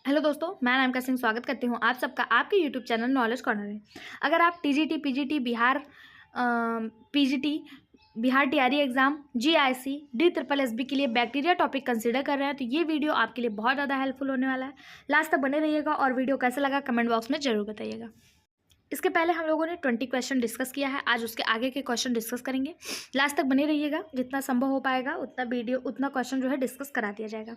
Hello दोस्तों, मैं अनामिका सिंह स्वागत करती हूँ आप सबका आपके यूट्यूब चैनल नॉलेज कॉर्नर में। अगर आप TGT, PGT, PGT, Bihar TRE exam, GIC, D triple SB के लिए बैक्टीरिया टॉपिक कंसीडर कर रहे हैं तो ये वीडियो आपके लिए बहुत ज़्यादा हेल्पफुल होने वाला है। लास्ट तक बने रहिएगा और वीडियो कैसा लगा कमेंट बॉक्स में ज़रूर बताइएगा। इसके पहले हम लोगों ने 20 क्वेश्चन डिस्कस किया है, आज उसके आगे के क्वेश्चन डिस्कस करेंगे। लास्ट तक बने रहिएगा, जितना संभव हो पाएगा उतना क्वेश्चन जो है डिस्कस करा दिया जाएगा।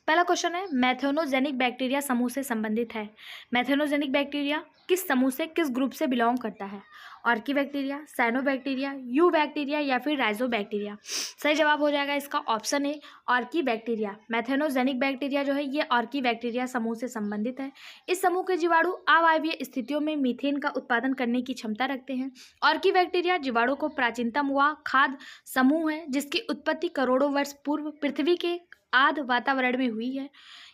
पहला क्वेश्चन है, मैथेनोजेनिक बैक्टीरिया समूह से संबंधित है। मैथेनोजेनिक बैक्टीरिया किस समूह से, किस ग्रुप से बिलोंग करता है? Archaebacteria, cyanobacteria, eubacteria या फिर राइजोबैक्टीरिया? सही जवाब हो जाएगा इसका option A, archaebacteria. Methanogenic bacteria जो है ये ऑर्की बैक्टीरिया समूह से संबंधित है। इस समूह के जीवाणु अवायवीय स्थितियों में मीथेन का उत्पादन करने की क्षमता रखते हैं। ऑर्की बैक्टीरिया जीवाणु को प्राचीनतम हुआ खाद्य समूह है जिसकी उत्पत्ति करोड़ों वर्ष पूर्व पृथ्वी के आर्द्र वातावरण में हुई है।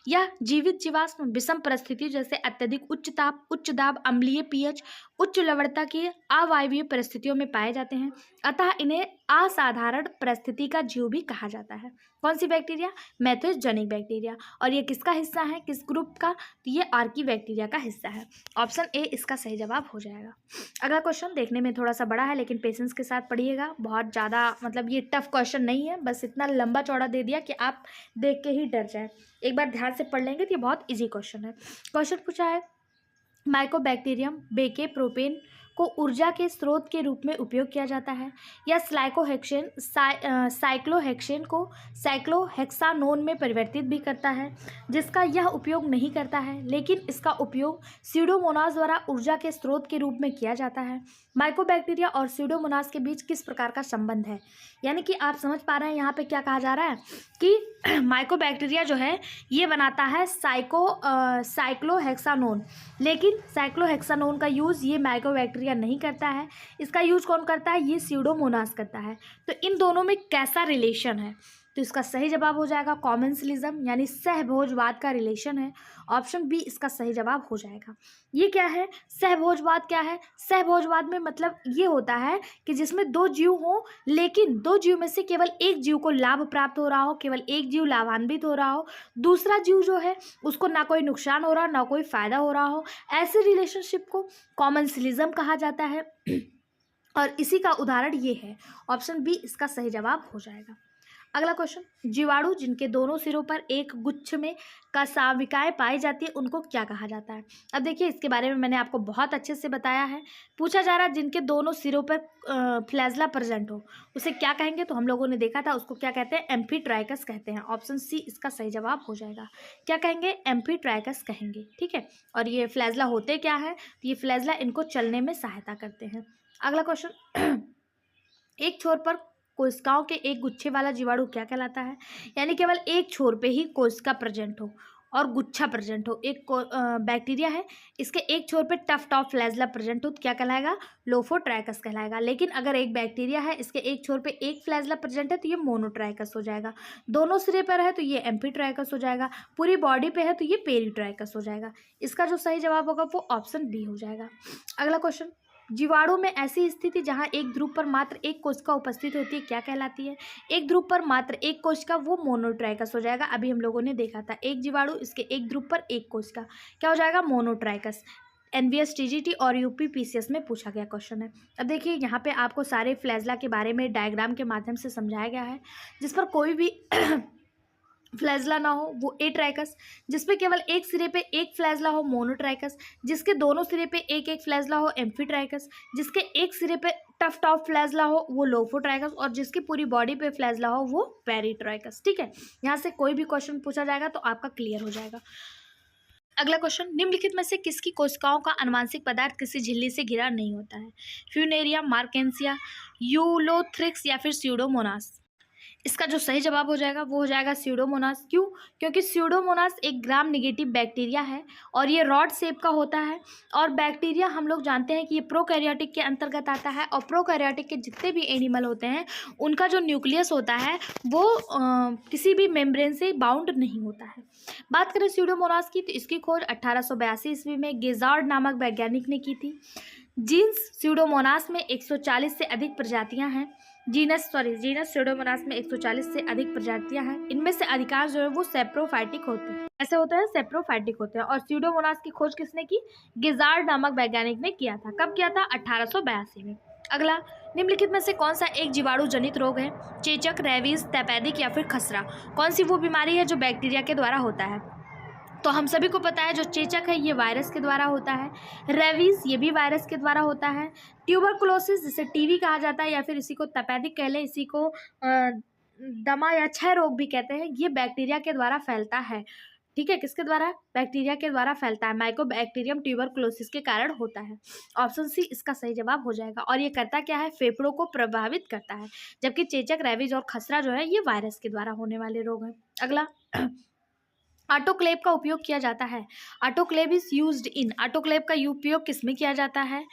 यह जीवित जीवाश्म विषम परिस्थितियों जैसे अत्यधिक उच्च ताप, उच्च दाब, अम्लीय पीएच, उच्च लवणता की अवायवीय परिस्थितियों में पाए जाते हैं, अतः इन्हें असाधारण परिस्थिति का जीव भी कहा जाता है। कौन सी बैक्टीरिया? Methanogenic bacteria. और ये किसका हिस्सा है, किस ग्रुप का? तो ये आर्की बैक्टीरिया का हिस्सा है। ऑप्शन ए इसका सही जवाब हो जाएगा। अगला क्वेश्चन देखने में थोड़ा सा बड़ा है लेकिन पेशेंस के साथ पढ़िएगा, बहुत ज़्यादा ये टफ क्वेश्चन नहीं है, बस इतना लंबा चौड़ा दे दिया कि आप देख के ही डर जाए। एक बार ध्यान से पढ़ लेंगे तो ये बहुत इजी क्वेश्चन है। क्वेश्चन पूछा है, माइकोबैक्टीरियम बेके प्रोपेन को ऊर्जा के स्रोत के रूप में उपयोग किया जाता है, या साइक्लोहेक्सेन को साइक्लोहेक्सानोन में परिवर्तित भी करता है, जिसका यह उपयोग नहीं करता है लेकिन इसका उपयोग स्यूडोमोनास द्वारा ऊर्जा के स्रोत के रूप में किया जाता है। माइकोबैक्टीरिया और स्यूडोमोनास के बीच किस प्रकार का संबंध है? यानी कि आप समझ पा रहे हैं यहाँ पे क्या कहा जा रहा है कि माइकोबैक्टीरिया जो है ये बनाता है साइक्लोहेक्सानोन, लेकिन साइक्लोहेक्सानोन का यूज़ ये माइकोबैक्टीरिया नहीं करता है। इसका यूज कौन करता है? ये स्यूडोमोनास करता है। तो इन दोनों में कैसा रिलेशन है? तो इसका सही जवाब हो जाएगा कॉमेंसलिज्म, यानी सहभोजवाद का रिलेशन है। ऑप्शन बी इसका सही जवाब हो जाएगा। ये क्या है? सहभोजवाद क्या है? सहभोजवाद में मतलब ये होता है कि जिसमें दो जीव हो लेकिन दो जीव में से केवल एक जीव को लाभ प्राप्त हो रहा हो, केवल एक जीव लाभान्वित हो रहा हो, दूसरा जीव जो है उसको ना कोई नुकसान हो रहा ना कोई फायदा हो रहा हो, ऐसे रिलेशनशिप को कॉमेंसलिज्म कहा जाता है। और इसी का उदाहरण ये है। ऑप्शन बी इसका सही जवाब हो जाएगा। अगला क्वेश्चन, जीवाणु जिनके दोनों सिरों पर एक गुच्छ में कसाविकाएं पाई जाती है उनको क्या कहा जाता है? अब देखिए इसके बारे में मैंने आपको बहुत अच्छे से बताया है। पूछा जा रहा है जिनके दोनों सिरों पर फ्लैजला प्रेजेंट हो उसे क्या कहेंगे? तो हम लोगों ने देखा था उसको क्या कहते हैं? एम्फीट्राइकस कहते हैं। ऑप्शन सी इसका सही जवाब हो जाएगा। क्या कहेंगे? एम्फीट्राइकस कहेंगे। ठीक है। और ये फ्लैजला होते क्या है? तो ये फ्लैजला इनको चलने में सहायता करते हैं। अगला क्वेश्चन, एक छोर पर कोशिकाओं के एक गुच्छे वाला जीवाणु क्या कहलाता है? यानी केवल एक छोर पे ही कोशिका प्रेजेंट हो और गुच्छा प्रेजेंट हो। एक बैक्टीरिया है, इसके एक छोर पे टफ्ट ऑफ फ्लैजला प्रेजेंट हो तो क्या कहलाएगा? लोफोट्राइकस कहलाएगा। लेकिन अगर एक बैक्टीरिया है इसके एक छोर पे एक फ्लैजला प्रेजेंट है तो ये मोनोट्राइकस हो जाएगा। दोनों सिरे पर है तो ये एम्फीट्राइकस हो जाएगा। पूरी बॉडी पे है तो ये पेरीट्राइकस हो जाएगा। इसका जो सही जवाब होगा वो ऑप्शन बी हो जाएगा। अगला क्वेश्चन, जीवाणु में ऐसी स्थिति जहां एक ध्रुव पर मात्र एक कोशिका उपस्थित होती है क्या कहलाती है? एक ध्रुव पर मात्र एक कोशिका, वो मोनोट्राइकस हो जाएगा। अभी हम लोगों ने देखा था एक जीवाणु इसके एक ध्रुव पर एक कोशिका, क्या हो जाएगा? मोनोट्राइकस। एनवीएस टीजीटी और यूपी पीसीएस में पूछा गया क्वेश्चन है। अब देखिए यहाँ पे आपको सारे फ्लैजला के बारे में डायग्राम के माध्यम से समझाया गया है। जिस पर कोई भी फ्लैजला ना हो वो एट्राइकस, जिसपे केवल एक सिरे पे एक फ्लैजला हो मोनोट्राइकस, जिसके दोनों सिरे पे एक एक फ्लैजला हो एम्फीट्राइकस, जिसके एक सिरे पे टफ्ट ऑफ फ्लैजला हो वो लोफोट्राइकस, और जिसकी पूरी बॉडी पे फ्लैजला हो वो पेरीट्राइकस। ठीक है। यहाँ से कोई भी क्वेश्चन पूछा जाएगा तो आपका क्लियर हो जाएगा। अगला क्वेश्चन, निम्नलिखित में से किसकी कोशिकाओं का अनुवांशिक पदार्थ किसी झिल्ली से घिरा नहीं होता है? फ्यूनेरिया, मार्केंसिया, यूलोथ्रिक्स या फिर स्यूडोमोनास? इसका जो सही जवाब हो जाएगा वो हो जाएगा स्यूडोमोनास। क्यों? क्योंकि स्यूडोमोनास एक ग्राम नेगेटिव बैक्टीरिया है और ये रॉड शेप का होता है। और बैक्टीरिया हम लोग जानते हैं कि ये प्रोकैरियोटिक के अंतर्गत आता है, और प्रोकैरियोटिक के जितने भी एनिमल होते हैं उनका जो न्यूक्लियस होता है वो किसी भी मेम्ब्रेन से बाउंड नहीं होता है। बात करें स्यूडोमोनास की तो इसकी खोज 1882 ईस्वी में गेजार्ड नामक वैज्ञानिक ने की थी। जीन्स स्यूडोमोनास में 140 से अधिक प्रजातियां हैं। जीनस स्यूडोमोनास में 140 से अधिक प्रजातियां हैं। इनमें से अधिकांश जो है वो सेप्रोफाइटिक होते हैं। ऐसे होते हैं, सेप्रोफाइटिक होते हैं। और स्यूडोमोनास की खोज किसने की? गिजार्ड नामक वैज्ञानिक ने किया था। कब किया था? 1882 में। अगला, निम्नलिखित में से कौन सा एक जीवाणु जनित रोग है? चेचक, रेबीज, तपेदिक या फिर खसरा? कौन सी वो बीमारी है जो बैक्टीरिया के द्वारा होता है? तो हम सभी को पता है जो चेचक है ये वायरस के द्वारा होता है। रेबीज ये भी वायरस के द्वारा होता है। ट्यूबरकुलोसिस जिसे टीवी कहा जाता है या फिर इसी को तपेदिक कह लें, इसी को दमा या क्षय रोग भी कहते हैं, ये बैक्टीरिया के द्वारा फैलता है। ठीक है, किसके द्वारा? बैक्टीरिया के द्वारा फैलता है। माइकोबैक्टीरियम ट्यूबरकुलोसिस के कारण होता है। ऑप्शन सी इसका सही जवाब हो जाएगा। और ये करता क्या है? फेफड़ों को प्रभावित करता है। जबकि चेचक, रेबीज और खसरा जो है ये वायरस के द्वारा होने वाले रोग हैं। अगला, ऑटोक्लेव का उपयोग किया जाता है। Autoclave is used in. Autoclave का उपयोग किस में किया जाता है?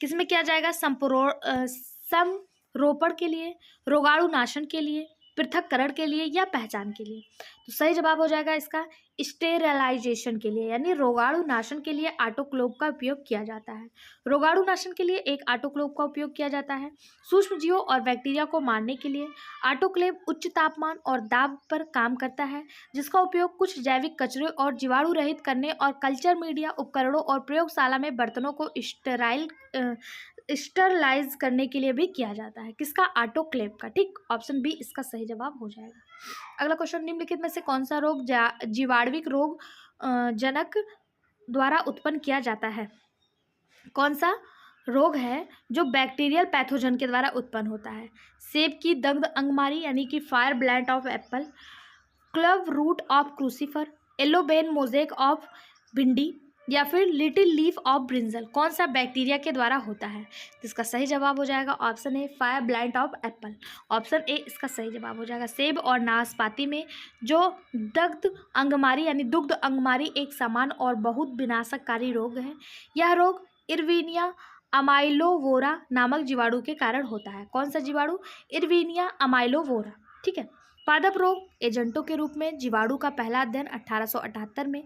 किस में किया जाएगा? समरोपण के लिए, रोगाणु नाशन के लिए, पृथक्करण के लिए या पहचान के लिए? तो सही जवाब हो जाएगा इसका स्टेरलाइजेशन के लिए, यानी रोगाणु नाशन के लिए ऑटोक्लेव का उपयोग किया जाता है। रोगाणु नाशन के लिए एक ऑटोक्लेव का उपयोग किया जाता है। सूक्ष्म जीवों और बैक्टीरिया को मारने के लिए ऑटोक्लेव उच्च तापमान और दाब पर काम करता है, जिसका उपयोग कुछ जैविक कचरे और जीवाणु रहित करने और कल्चर मीडिया उपकरणों और प्रयोगशाला में बर्तनों को स्टरलाइज करने के लिए भी किया जाता है। किसका? ऑटोक्लेव का। ठीक, ऑप्शन बी इसका सही जवाब हो जाएगा। अगला क्वेश्चन, निम्नलिखित में से कौन सा रोग जीवाणुविक रोग जनक द्वारा उत्पन्न किया जाता है? कौन सा रोग है जो बैक्टीरियल पैथोजन के द्वारा उत्पन्न होता है? सेब की दग्ध अंगमारी यानी कि fire blight of apple, club root of crucifer, yellow vein mosaic of भिंडी या फिर लिटिल लीफ ऑफ ब्रिंजल? कौन सा बैक्टीरिया के द्वारा होता है? तो इसका सही जवाब हो जाएगा option A, fire blight of Apple. Option A इसका सही जवाब हो जाएगा। सेब और नाशपाती में जो दग्ध अंगमारी यानी दुग्ध अंगमारी एक समान और बहुत विनाशकारी रोग है। यह रोग इरविनिया अमाइलोवोरा नामक जीवाणु के कारण होता है। कौन सा जीवाणु? इरविनिया अमाइलोवोरा। ठीक है। पादप रोग एजेंटों के रूप में जीवाणु का पहला अध्ययन 1878 में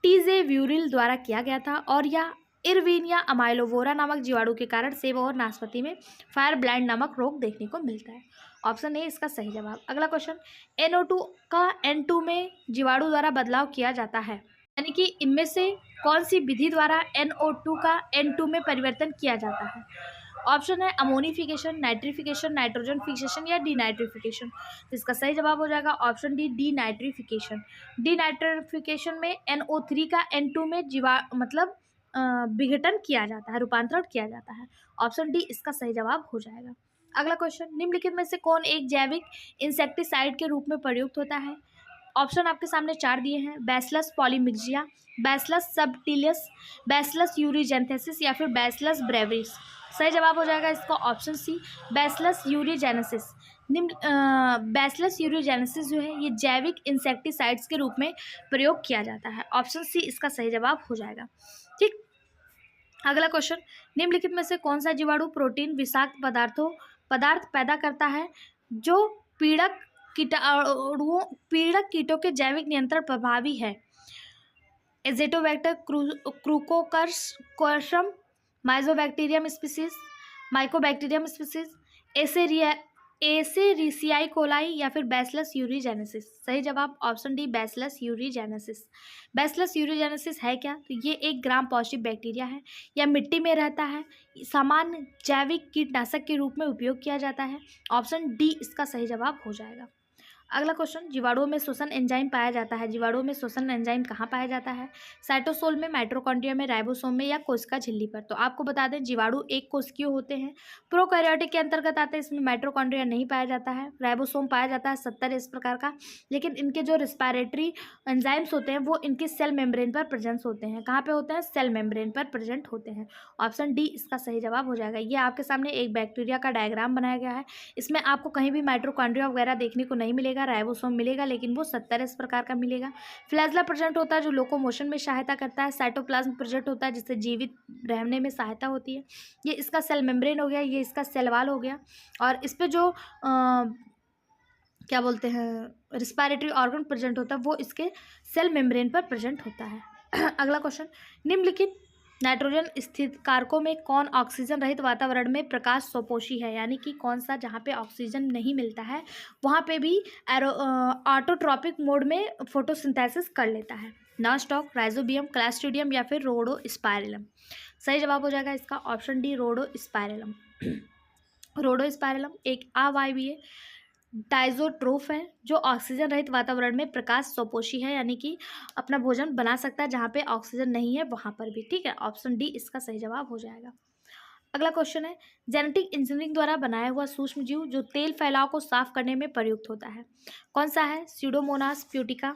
टीजे व्यूरिल द्वारा किया गया था और यह इरविनिया अमाइलोवोरा नामक जीवाणु के कारण सेब और नाशपाती में फायर ब्लाइट नामक रोग देखने को मिलता है। ऑप्शन ए इसका सही जवाब। अगला क्वेश्चन, NO2 का N2 में जीवाणु द्वारा बदलाव किया जाता है, यानी कि इनमें से कौन सी विधि द्वारा NO2 का N2 में परिवर्तन किया जाता है? ऑप्शन है अमोनिफिकेशन, नाइट्रिफिकेशन, नाइट्रोजन फिक्सेशन या डीनाइट्रिफिकेशन। तो इसका सही जवाब हो जाएगा ऑप्शन डी, डीनाइट्रिफिकेशन। डीनाइट्रिफिकेशन में NO3 का N2 में विघटन किया जाता है, रूपांतरण किया जाता है। ऑप्शन डी इसका सही जवाब हो जाएगा। अगला क्वेश्चन, निम्नलिखित में से कौन एक जैविक इंसेक्टिसाइड के रूप में प्रयुक्त होता है? ऑप्शन आपके सामने 4 दिए हैं। बैसिलस पॉलीमिक्सिया, बैसिलस सबटिलियस, बैसिलस यूरिजेंथेसिस या फिर बैसिलस ब्रेविस? सही जवाब हो जाएगा इसका ऑप्शन सी, बैसिलस यूरिजेनेसिस। बैसिलस यूरिजेनेसिस जो है ये जैविक इंसेक्टिसाइड्स के रूप में प्रयोग किया जाता है। ऑप्शन सी इसका सही जवाब हो जाएगा। ठीक, अगला क्वेश्चन, निम्नलिखित में से कौन सा जीवाणु प्रोटीन विषाक्त पदार्थ पैदा करता है जो पीड़क कीटों के जैविक नियंत्रण प्रभावी है? Azotobacter, chroococcum, Myxobacterium species, Mycobacterium species, Escherichia coli या फिर बैसिलस यूरिजेनेसिस? सही जवाब option D, Bacillus thuringiensis. Bacillus thuringiensis है क्या? तो ये एक ग्राम पॉजिटिव बैक्टीरिया है। यह मिट्टी में रहता है, सामान्य जैविक कीटनाशक के रूप में उपयोग किया जाता है। ऑप्शन डी इसका सही जवाब हो जाएगा। अगला क्वेश्चन, जीवाणुओं में श्वसन एंजाइम पाया जाता है। जीवाणुओं में श्वसन एंजाइम कहाँ पाया जाता है? साइटोसोल में, माइटोकॉन्ड्रिया में, राइबोसोम में या कोशिका झिल्ली पर? तो आपको बता दें जीवाणु एक कोशिकीय होते हैं, प्रोकैरियोटिक के अंतर्गत आते हैं। इसमें माइटोकॉन्ड्रिया नहीं पाया जाता है, राइबोसोम पाया जाता है 70 इस प्रकार का, लेकिन इनके जो रेस्पिरेटरी एंजाइम्स होते हैं वो इनके सेल मेम्ब्रेन पर प्रेजेंट होते हैं। कहाँ पे होते हैं? सेल मेम्ब्रेन पर प्रेजेंट होते हैं। ऑप्शन डी इसका सही जवाब हो जाएगा। ये आपके सामने एक बैक्टीरिया का डायग्राम बनाया गया है। इसमें आपको कहीं भी माइटोकॉन्ड्रिया वगैरह देखने को नहीं मिलेगा, राइबोसोम मिलेगा लेकिन वो 70 इस प्रकार का मिलेगा। फ्लैजला प्रेजेंट होता है जो लोकोमोशन में सहायता करता है। साइटोप्लाज्म प्रेजेंट होता है जिससे जीवित रहने में सहायता होती है। ये इसका सेल मेम्ब्रेन हो गया, ये इसका सेल वॉल हो गया, और इस पे जो क्या बोलते हैं रिस्पायरेटरी ऑर्गन प्रेजेंट होता है वो इसके सेल मेम्ब्रेन पर प्रेजेंट होता है। अगला क्वेश्चन, निम्नलिखित नाइट्रोजन स्थित कारकों में कौन ऑक्सीजन रहित वातावरण में प्रकाश स्वपोषी है, यानी कि कौन सा जहाँ पे ऑक्सीजन नहीं मिलता है वहाँ पे भी ऑटोट्रॉपिक मोड में फोटोसिंथेसिस कर लेता है। नॉनस्टॉक, राइजोबियम, क्लास्ट्रीडियम या फिर रोडोस्पाइरलम। सही जवाब हो जाएगा इसका ऑप्शन डी, रोडोस्पाइरलम। रोडोस्पाइरलम एक अवायवीय डाइजोट्रोफ है जो ऑक्सीजन रहित वातावरण में प्रकाश स्वपोषी है, यानी कि अपना भोजन बना सकता है जहाँ पे ऑक्सीजन नहीं है वहाँ पर भी। ठीक है, ऑप्शन डी इसका सही जवाब हो जाएगा। अगला क्वेश्चन है, जेनेटिक इंजीनियरिंग द्वारा बनाया हुआ सूक्ष्म जीव जो तेल फैलाव को साफ करने में प्रयुक्त होता है कौन सा है? स्यूडोमोनास प्यूटिका,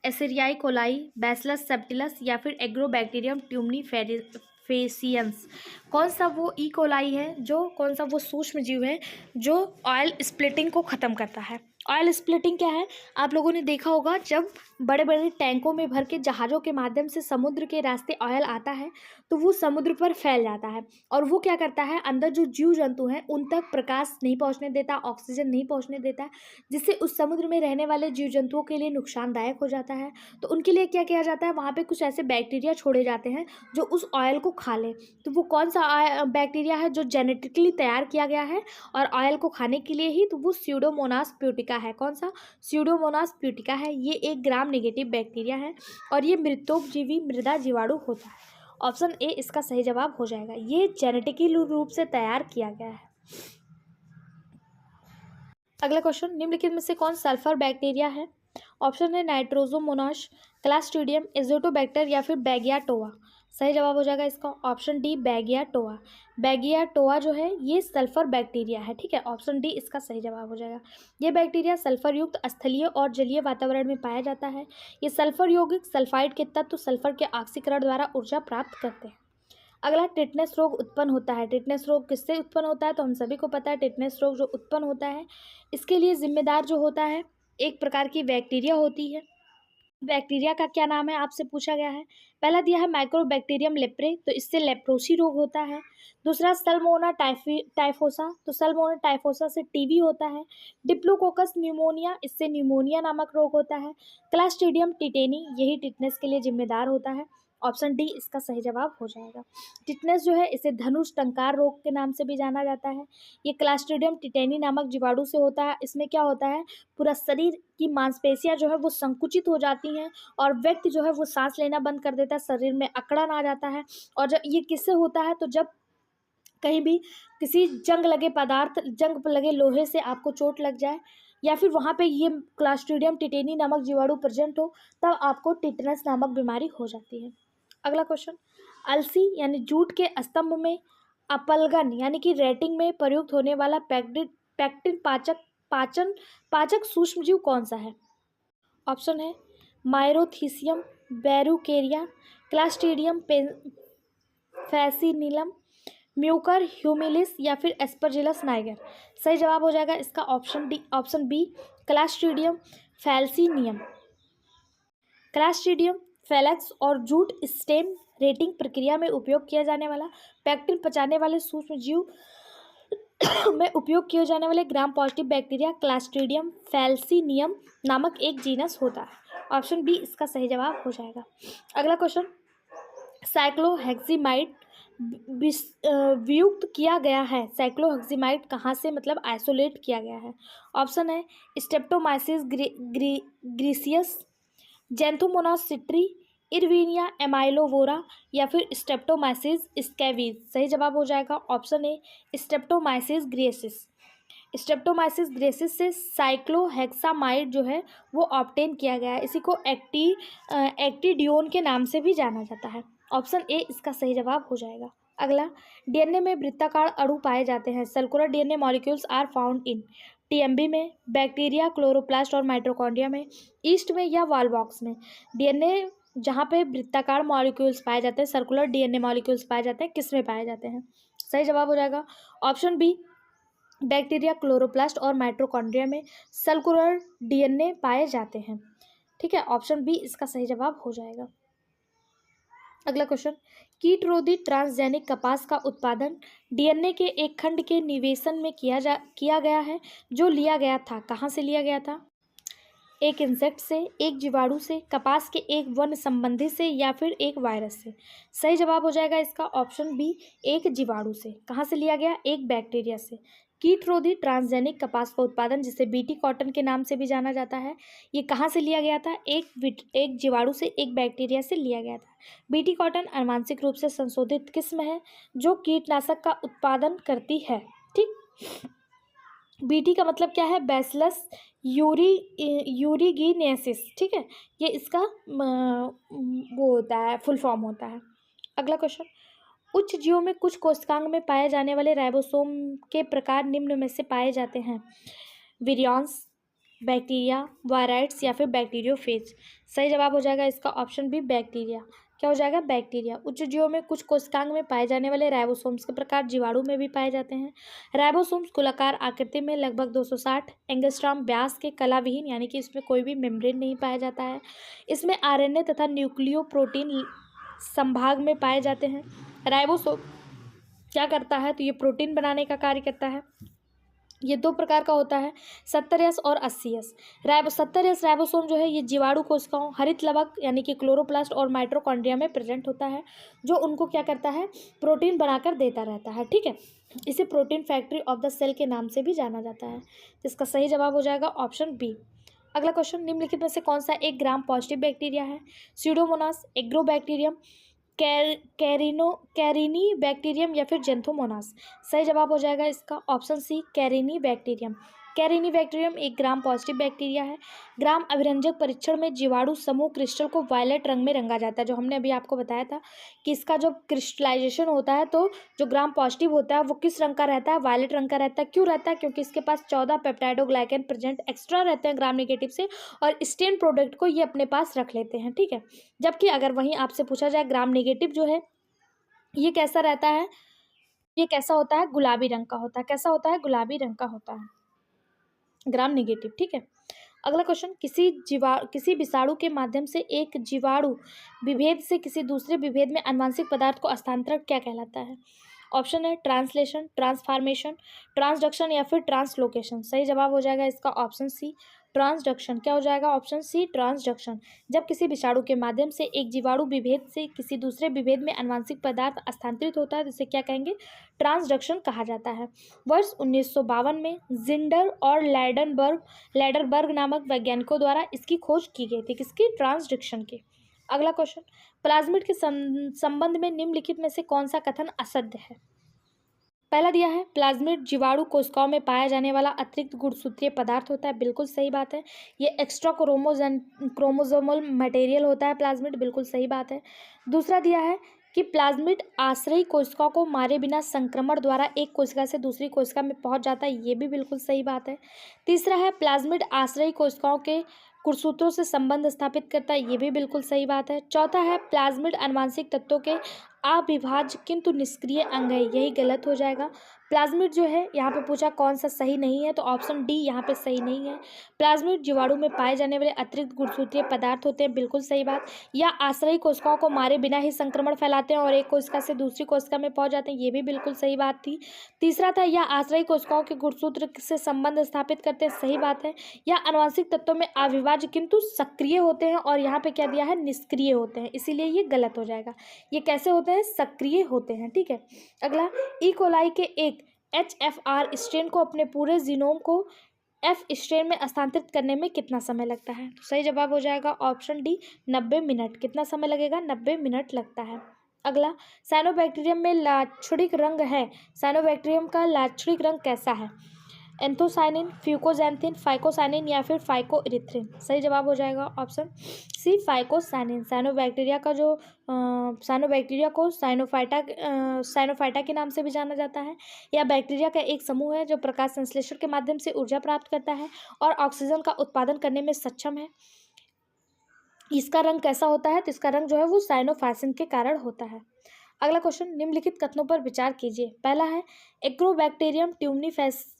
एसेरियाई कोलाई, बैसिलस सेप्टिलस या फिर एग्रोबैक्टीरियम ट्यूमनीफेसियंस। कौन सा वो ई कोलाई है, जो कौन सा वो सूक्ष्म जीव है जो ऑयल स्प्लिटिंग को ख़त्म करता है? ऑयल स्प्लिटिंग क्या है? आप लोगों ने देखा होगा जब बड़े बड़े टैंकों में भर के जहाज़ों के माध्यम से समुद्र के रास्ते ऑयल आता है तो वो समुद्र पर फैल जाता है और वो क्या करता है, अंदर जो जीव जंतु हैं उन तक प्रकाश नहीं पहुंचने देता, ऑक्सीजन नहीं पहुंचने देता, जिससे उस समुद्र में रहने वाले जीव जंतुओं के लिए नुकसानदायक हो जाता है। तो उनके लिए क्या किया जाता है, वहाँ पे कुछ ऐसे बैक्टीरिया छोड़े जाते हैं जो उस ऑयल को खा लें। तो वो कौन सा बैक्टीरिया है जो जेनेटिकली तैयार किया गया है और ऑयल को खाने के लिए ही? तो वो स्यूडोमोनास प्यूटिका है। कौन सा? स्यूडोमोनास प्यूटिका है। ये एक ग्राम नेगेटिव बैक्टीरिया है और ये मृतोपजीवी मृदा जीवाणु होता है। ऑप्शन ए इसका सही जवाब हो जाएगा। ये जेनेटिकली रूप से तैयार किया गया है। अगला क्वेश्चन, निम्नलिखित में से कौन सल्फर बैक्टीरिया है? ऑप्शन है नाइट्रोजोमोनास, क्लास्ट्रीडियम, एजोटोबैक्टर या फिर बैगियाटोआ। सही जवाब हो जाएगा इसका ऑप्शन डी, बैगियाटोआ। बैगियाटोआ जो है ये सल्फर बैक्टीरिया है। ठीक है, ऑप्शन डी इसका सही जवाब हो जाएगा। ये बैक्टीरिया सल्फर युक्त स्थलीय और जलीय वातावरण में पाया जाता है। ये सल्फर यौगिक सल्फाइड के तत्व सल्फर के ऑक्सीकरण द्वारा ऊर्जा प्राप्त करते हैं। अगला, टिटनेस रोग उत्पन्न होता है। टिटनेस रोग किससे उत्पन्न होता है? तो हम सभी को पता है टिटनेस रोग जो उत्पन्न होता है इसके लिए जिम्मेदार जो होता है एक प्रकार की बैक्टीरिया होती है। बैक्टीरिया का क्या नाम है आपसे पूछा गया है। पहला दिया है माइक्रोबैक्टीरियम लेप्रे, तो इससे लेप्रोसी रोग होता है। दूसरा सल्मोना टाइफोसा, तो सल्मोना टाइफोसा से टीबी होता है। डिप्लोकोकस न्यूमोनिया, इससे न्यूमोनिया नामक रोग होता है। क्लास्ट्रीडियम टिटेनी यही टिटनेस के लिए जिम्मेदार होता है। ऑप्शन डी इसका सही जवाब हो जाएगा। टिटनेस जो है इसे धनुष टंकार रोग के नाम से भी जाना जाता है। ये क्लास्ट्रीडियम टिटेनी नामक जीवाणु से होता है। इसमें क्या होता है, पूरा शरीर की मांसपेशियां जो है वो संकुचित हो जाती हैं और व्यक्ति जो है वो सांस लेना बंद कर देता है, शरीर में अकड़न आ जाता है। और जब ये किससे होता है, तो जब कहीं भी किसी जंग लगे लोहे से आपको चोट लग जाए या फिर वहाँ पे ये क्लास्ट्रीडियम टिटेनी नामक जीवाणु प्रेजेंट हो तब आपको टिटनेस नामक बीमारी हो जाती है। अगला क्वेश्चन, अलसी यानी जूट के स्तंभ में अपलगन यानी कि रेटिंग में प्रयुक्त होने वाला पैक्टिन पाचक सूक्ष्मजीव कौन सा है? ऑप्शन है माइरोथीसियम, बैरूकेरिया, क्लास्ट्रीडियम फैसिनिलम, म्यूकर ह्यूमिलिस या फिर एस्परजिलस नाइगर। सही जवाब हो जाएगा इसका ऑप्शन बी, क्लास्ट्रीडियम फैल्सिनियम। क्लास्ट्रीडियम फैलेक्स और जूट स्टेम रेटिंग प्रक्रिया में उपयोग किया जाने वाला पैक्टिन पचाने वाले सूक्ष्म जीव में उपयोग किए जाने वाले ग्राम पॉजिटिव बैक्टीरिया क्लास्ट्रीडियम फैल्सिनियम नामक एक जीनस होता है। ऑप्शन बी इसका सही जवाब हो जाएगा। अगला क्वेश्चन, साइक्लोहेक्सिमाइड वियुक्त किया गया है। साइक्लोहेक्सिमाइड कहाँ से मतलब आइसोलेट किया गया है? ऑप्शन है स्ट्रेप्टोमाइसिस ग्रीसियस, जेंथोमोनास सिट्री, इरविनिया एमाइलोवोरा या फिर स्ट्रेप्टोमाइसिस स्कैवीज। सही जवाब हो जाएगा ऑप्शन ए, स्ट्रेप्टोमाइसिस ग्रेसिस। स्ट्रेप्टोमाइसिस ग्रेसिस से साइक्लोहेक्सामाइड जो है वो ऑब्टेन किया गया है। इसी को एक्टिडियोन के नाम से भी जाना जाता है। ऑप्शन ए इसका सही जवाब हो जाएगा। अगला, डीएनए में वृत्ताकार अणु पाए जाते हैं। Circular DNA molecules are found in टीएमबी में, बैक्टीरिया, क्लोरोप्लास्ट और माइटोकॉन्ड्रिया में, ईस्ट में या वॉलबॉक्स में। डीएनए जहाँ पे वृत्ताकार मॉलिक्यूल्स पाए जाते हैं, सर्कुलर डीएनए मॉलिक्यूल्स पाए जाते हैं, किस में पाए जाते हैं? सही जवाब हो जाएगा ऑप्शन बी, बैक्टीरिया, क्लोरोप्लास्ट और माइटोकॉन्ड्रिया में सर्कुलर डीएनए पाए जाते हैं। ठीक है, ऑप्शन बी इसका सही जवाब हो जाएगा। अगला क्वेश्चन, कीटरोधी ट्रांसजेनिक कपास का उत्पादन डीएनए के एक खंड के निवेशन में किया गया है जो लिया गया था। कहाँ से लिया गया था? एक इंसेक्ट से, एक जीवाणु से, कपास के एक वन संबंधी से या फिर एक वायरस से। सही जवाब हो जाएगा इसका ऑप्शन बी, एक जीवाणु से। कहाँ से लिया गया? एक बैक्टीरिया से। कीटरोधी ट्रांसजेनिक कपास का उत्पादन, जिसे बीटी कॉटन के नाम से भी जाना जाता है, ये कहाँ से लिया गया था? एक जीवाणु से, एक बैक्टीरिया से लिया गया था। बीटी कॉटन आनुवांशिक रूप से संशोधित किस्म है जो कीटनाशक का उत्पादन करती है। ठीक, बीटी का मतलब क्या है? बैसिलस यूरिगिनेसिस। ठीक है, ये इसका वो होता है, फुल फॉर्म होता है। अगला क्वेश्चन, उच्च जीवों में कुछ कोशिकांग में पाए जाने वाले राइबोसोम के प्रकार निम्न में से पाए जाते हैं? विरियॉन्स, बैक्टीरिया, वायराइड्स या फिर बैक्टीरियोफेज। सही जवाब हो जाएगा इसका ऑप्शन बी, बैक्टीरिया। क्या हो जाएगा? बैक्टीरिया। उच्च जीवों में कुछ कोशिकांग में पाए जाने वाले राइबोसोम्स के प्रकार जीवाणु में भी पाए जाते हैं। राइबोसोम्स गोलाकार आकृति में लगभग 260 एंगस्ट्रॉम व्यास के कलाविहीन, यानी कि इसमें कोई भी मेम्ब्रेन नहीं पाया जाता है। इसमें आरएनए तथा न्यूक्लियो प्रोटीन संभाग में पाए जाते हैं। राइबोसोम क्या करता है? तो ये प्रोटीन बनाने का कार्य करता है। ये दो प्रकार का होता है, 70S और 80S। 70S राइबोसोम जो है ये जीवाणु कोशिकाओं, हरित लवक यानी कि क्लोरोप्लास्ट और माइटोकॉन्ड्रिया में प्रेजेंट होता है, जो उनको क्या करता है? प्रोटीन बनाकर देता रहता है। ठीक है, इसे protein factory of the cell के नाम से भी जाना जाता है। इसका सही जवाब हो जाएगा ऑप्शन बी। अगला क्वेश्चन, निम्नलिखित में से कौन सा एक ग्राम पॉजिटिव बैक्टीरिया है? स्यूडोमोनास, एग्रोबैक्टीरियम, कैरिनी बैक्टीरियम या फिर जेंथोमोनास। सही जवाब हो जाएगा इसका option C, corynebacterium. Corynebacterium एक ग्राम पॉजिटिव बैक्टीरिया है। ग्राम अभिरंजक परीक्षण में जीवाणु समूह क्रिस्टल को वायलेट रंग में रंगा जाता है, जो हमने अभी आपको बताया था कि इसका जो क्रिस्टलाइजेशन होता है, तो जो ग्राम पॉजिटिव होता है वो किस रंग का रहता है? वायलेट रंग का रहता है। क्यों रहता है? क्योंकि इसके पास 14 पेप्टाइडोग्लाइकन प्रेजेंट एक्स्ट्रा रहते हैं ग्राम नेगेटिव से, और स्टेन प्रोडक्ट को ये अपने पास रख लेते हैं। ठीक है, जबकि अगर वहीं आपसे पूछा जाए ग्राम नेगेटिव जो है ये कैसा रहता है? ये कैसा होता है? गुलाबी रंग का होता है। कैसा होता है? गुलाबी रंग का होता है ग्राम नेगेटिव। ठीक है, अगला क्वेश्चन, किसी विषाणु के माध्यम से एक जीवाणु विभेद से किसी दूसरे विभेद में आनुवांशिक पदार्थ को हस्तांतरण क्या कहलाता है? ऑप्शन है ट्रांसलेशन, ट्रांसफॉर्मेशन, ट्रांसडक्शन या फिर ट्रांसलोकेशन। सही जवाब हो जाएगा इसका ऑप्शन सी, ट्रांसडक्शन। क्या हो जाएगा? Option C, transduction. जब किसी विषाणु के माध्यम से एक जीवाणु विभेद से किसी दूसरे विभेद में आनुवांशिक पदार्थ स्थानांतरित होता है, जिसे क्या कहेंगे? ट्रांसडक्शन कहा जाता है। वर्ष 1952 में जिंडर और लैडरबर्ग नामक वैज्ञानिकों द्वारा इसकी खोज की गई थी। किसकी? ट्रांसडक्शन की। अगला क्वेश्चन, प्लाज्मिड के संबंध में निम्नलिखित में से कौन सा कथन असत्य है? पहला दिया है, प्लाज्मिड जीवाणु कोशिकाओं में पाया जाने वाला अतिरिक्त गुणसूत्रीय पदार्थ होता है। बिल्कुल सही बात है। ये एक्स्ट्रा क्रोमोजोमल मटेरियल होता है प्लाज्मिड। बिल्कुल सही बात है। दूसरा दिया है कि प्लाज्मिड आश्रयी कोशिकाओं को मारे बिना संक्रमण द्वारा एक कोशिका से दूसरी कोशिका में पहुंच जाता है। ये भी बिल्कुल सही बात है। तीसरा है, प्लाज्मिड आश्रयी कोशिकाओं के गुणसूत्रों से संबंध स्थापित करता है। ये भी बिल्कुल सही बात है। चौथा है, प्लाज्मिड आनुवांशिक तत्वों के अविभाज्य किंतु निष्क्रिय अंग है। यही गलत हो जाएगा। प्लाज्मिड जो है यहाँ पे पूछा कौन सा सही नहीं है, तो ऑप्शन डी यहाँ पे सही नहीं है। प्लाज्मिड जीवाणु में पाए जाने वाले अतिरिक्त गुणसूत्रीय पदार्थ होते हैं। बिल्कुल सही बात। या आश्रयी कोशिकाओं को मारे बिना ही संक्रमण फैलाते हैं और एक कोशिका से दूसरी कोशिका में पहुंच जाते हैं। ये भी बिल्कुल सही बात थी। तीसरा था, या आश्रयी कोशिकाओं के गुणसूत्र से संबंध स्थापित करते हैं। सही बात है। या आनुवांशिक तत्वों में अविभाज्य किंतु सक्रिय होते हैं, और यहाँ पे क्या दिया है? निष्क्रिय होते हैं। इसीलिए ये गलत हो जाएगा। ये कैसे होते हैं? सक्रिय होते हैं। ठीक है, अगला, ई कोलाई के एक HFR स्ट्रेन को अपने पूरे जीनोम को F स्ट्रेन में स्थानांतरित करने में कितना समय लगता है? तो सही जवाब हो जाएगा ऑप्शन डी, 90 मिनट। कितना समय लगेगा? 90 मिनट लगता है। अगला, साइनोबैक्टीरियम में लाक्षणिक रंग है। साइनोबैक्टीरियम का लाक्षणिक रंग कैसा है? एंथोसाइनिन, फ्यूकोजैंथिन, फाइकोसाइनिन या फिर फाइकोइरिथ्रिन। सही जवाब हो जाएगा ऑप्शन सी, फाइकोसाइनिन। साइनोबैक्टीरिया को साइनोफाइटा के नाम से भी जाना जाता है। यह बैक्टीरिया का एक समूह है जो प्रकाश संश्लेषण के माध्यम से ऊर्जा प्राप्त करता है और ऑक्सीजन का उत्पादन करने में सक्षम है। इसका रंग कैसा होता है? तो इसका रंग जो है वो साइनोफाइसिन के कारण होता है। अगला क्वेश्चन, निम्नलिखित कथनों पर विचार कीजिए। पहला है, एग्रोबैक्टीरियम ट्यूमनीफेसियंस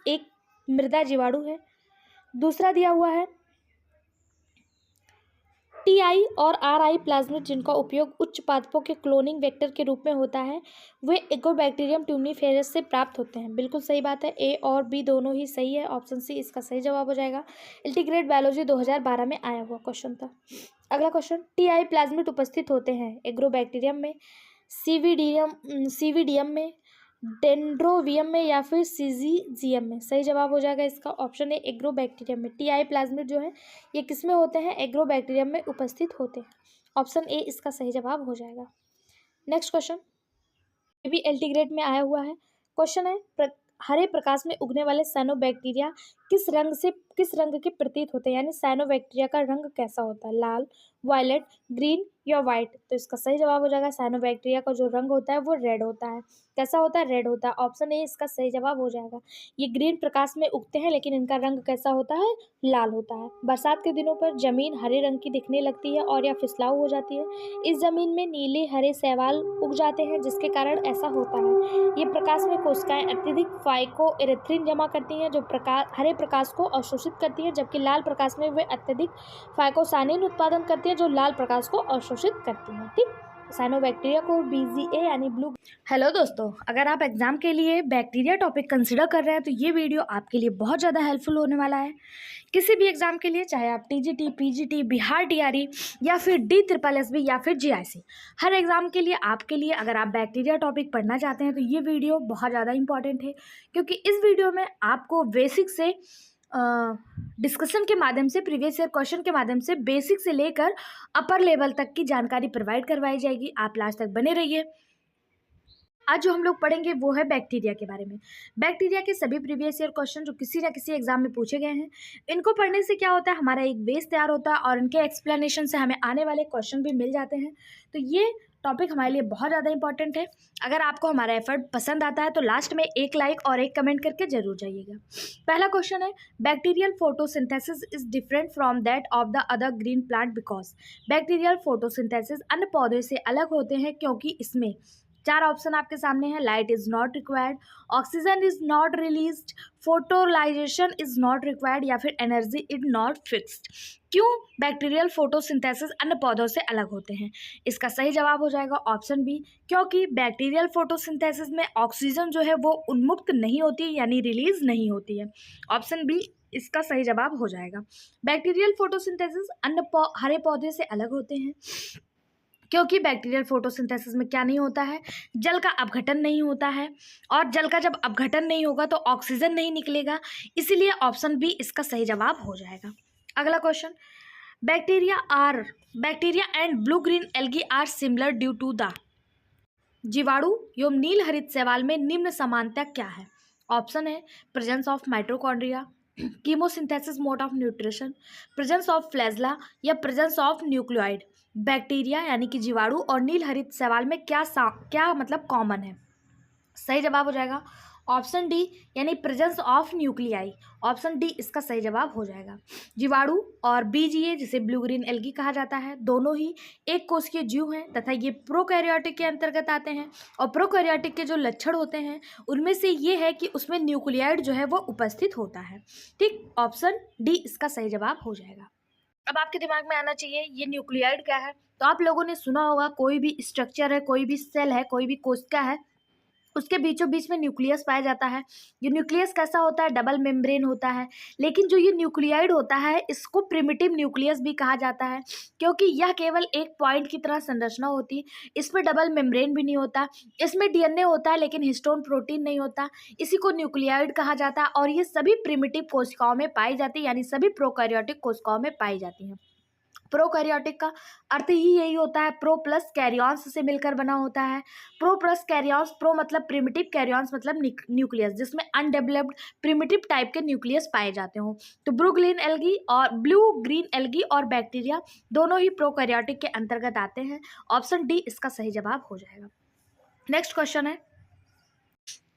एक मृदा जीवाणु है। दूसरा दिया हुआ है, टीआई और आरआई प्लाज्मिड जिनका उपयोग उच्च पादपों के क्लोनिंग वेक्टर के रूप में होता है वे इकोबैक्टीरियम ट्यूनिफेरस से प्राप्त होते हैं। बिल्कुल सही बात है, ए और बी दोनों ही सही है। ऑप्शन सी इसका सही जवाब हो जाएगा। इंटीग्रेट बायोलॉजी 2012 में आया हुआ क्वेश्चन था। अगला क्वेश्चन, टीआई प्लाज्मिड उपस्थित होते हैं एग्रोबैक्टीरियम में, सीवीडियम में, डेंड्रोवियम में या फिर सीजीजियम में। सही जवाब हो जाएगा इसका ऑप्शन है एग्रोबैक्टीरियम में। टीआई प्लाज्मिड जो है ये किस में होते हैं? एग्रोबैक्टीरियम में उपस्थित होते हैं। ऑप्शन ए इसका सही जवाब हो जाएगा। नेक्स्ट क्वेश्चन, ये भी एल्टीग्रेड में आया हुआ है। क्वेश्चन है, हरे प्रकाश में उगने वाले साइनोबैक्टीरिया किस रंग के प्रतीत होते हैं, यानी साइनोबैक्टीरिया का रंग कैसा होता है? लाल, वायलेट, ग्रीन या वाइट। तो इसका सही जवाब हो जाएगा साइनोबैक्टीरिया का जो रंग होता है वो रेड होता है। कैसा होता है? रेड होता है। ऑप्शन ए इसका सही जवाब हो जाएगा। ये ग्रीन प्रकाश में उगते हैं लेकिन इनका रंग कैसा होता है? लाल होता है। बरसात के दिनों पर जमीन हरे रंग की दिखने लगती है और या फिसलाऊ हो जाती है। इस जमीन में नीले हरे शैवाल उग जाते हैं जिसके कारण ऐसा होता है। ये प्रकाश में कोशिकाएं अत्यधिक फाइकोएरिथ्रिन जमा करती हैं जो हरे प्रकाश को अवशोषित करती हैं, जबकि लाल प्रकाश में वे अत्यधिक फाइकोसानिन उत्पादन करती हैं जो लाल प्रकाश को अवशोषित करती हैं। ठीक, साइनोबैक्टीरिया को BGA यानी ब्लू। हेलो दोस्तों, अगर आप एग्जाम के लिए बैक्टीरिया टॉपिक कंसिडर कर रहे हैं तो ये वीडियो आपके लिए बहुत ज़्यादा हेल्पफुल होने वाला है। किसी भी एग्जाम के लिए, चाहे आप TGT, PGT, बिहार TRE या फिर DSSB या फिर GIC, हर एग्जाम के लिए आपके लिए अगर आप बैक्टीरिया टॉपिक पढ़ना चाहते हैं तो ये वीडियो बहुत ज़्यादा इंपॉर्टेंट है, क्योंकि इस वीडियो में आपको बेसिक से डिस्कशन के माध्यम से, प्रीवियस ईयर क्वेश्चन के माध्यम से बेसिक से लेकर अपर लेवल तक की जानकारी प्रोवाइड करवाई जाएगी। आप लास्ट तक बने रहिए। आज जो हम लोग पढ़ेंगे वो है बैक्टीरिया के बारे में। बैक्टीरिया के सभी प्रीवियस ईयर क्वेश्चन जो किसी ना किसी एग्जाम में पूछे गए हैं, इनको पढ़ने से क्या होता है, हमारा एक बेस तैयार होता है और इनके एक्सप्लेनेशन से हमें आने वाले क्वेश्चन भी मिल जाते हैं। तो ये टॉपिक हमारे लिए बहुत ज़्यादा इंपॉर्टेंट है। अगर आपको हमारा एफर्ट पसंद आता है तो लास्ट में एक लाइक और एक कमेंट करके जरूर जाइएगा। पहला क्वेश्चन है, bacterial photosynthesis is different from that of the other green plant because. Bacterial photosynthesis अन्य पौधे से अलग होते हैं क्योंकि इसमें चार ऑप्शन आपके सामने है। Light is not required, oxygen is not released, photolysation is not required या फिर एनर्जी इज नॉट फिक्स्ड। क्यों बैक्टीरियल फोटोसिंथेसिस अन्य पौधों से अलग होते हैं? इसका सही जवाब हो जाएगा ऑप्शन बी, क्योंकि बैक्टीरियल फोटोसिंथेसिस में ऑक्सीजन जो है वो उन्मुक्त नहीं होती, यानी रिलीज नहीं होती है। ऑप्शन बी इसका सही जवाब हो जाएगा। बैक्टीरियल फोटोसिंथेसिस अन्य हरे पौधे से अलग होते हैं क्योंकि बैक्टीरियल फोटोसिंथेसिस में क्या नहीं होता है? जल का अपघटन नहीं होता है, और जल का जब अपघटन नहीं होगा तो ऑक्सीजन नहीं निकलेगा, इसीलिए ऑप्शन बी इसका सही जवाब हो जाएगा। अगला question, bacteria and blue green algae are similar due to the. जीवाणु एवं नील हरित शैवाल में निम्न समानता क्या है? ऑप्शन है presence of mitochondria, chemosynthesis mode of nutrition, presence of flagella या प्रेजेंस ऑफ न्यूक्लियोइड। बैक्टीरिया यानी कि जीवाणु और नील हरित शैवाल में क्या मतलब कॉमन है? सही जवाब हो जाएगा ऑप्शन डी, यानी presence of nuclei. Option D इसका सही जवाब हो जाएगा। जीवाणु और BGA जिसे ब्लू ग्रीन एल्गी कहा जाता है, दोनों ही एक कोशिकीय जीव हैं तथा ये प्रोकैरियोटिक के अंतर्गत आते हैं। और प्रोकैरियोटिक के जो लक्षण होते हैं उनमें से ये है कि उसमें न्यूक्लियाइड जो है वो उपस्थित होता है। ठीक, ऑप्शन डी इसका सही जवाब हो जाएगा। अब आपके दिमाग में आना चाहिए ये न्यूक्लियाइड क्या है। तो आप लोगों ने सुना होगा कोई भी स्ट्रक्चर है, कोई भी सेल है, कोई भी कोशिका है, उसके बीचों बीच में न्यूक्लियस पाया जाता है। ये न्यूक्लियस कैसा होता है? डबल मेम्ब्रेन होता है। लेकिन जो ये न्यूक्लियाइड होता है इसको प्रिमिटिव न्यूक्लियस भी कहा जाता है, क्योंकि यह केवल एक पॉइंट की तरह संरचना होती है। इसमें डबल मेम्ब्रेन भी नहीं होता, इसमें DNA होता है लेकिन हिस्टोन प्रोटीन नहीं होता। इसी को न्यूक्लियाइड कहा जाता है और ये सभी प्रिमिटिव कोशिकाओं में पाई जाती है, यानी सभी प्रोकैरियोटिक कोशिकाओं में पाई जाती हैं। प्रोकैरियोटिक का अर्थ ही यही होता है, प्रो प्लस कैरियॉन्स से मिलकर बना होता है। प्रो प्लस कैरियॉन्स, प्रो मतलब प्रिमिटिव, कैरियॉन्स मतलब न्यूक्लियस, जिसमें अनडेवलप्ड प्रिमिटिव टाइप के न्यूक्लियस पाए जाते हो। तो ब्लू ग्रीन एल्गी और बैक्टीरिया दोनों ही प्रोकैरियोटिक के अंतर्गत आते हैं। ऑप्शन डी इसका सही जवाब हो जाएगा। नेक्स्ट क्वेश्चन है,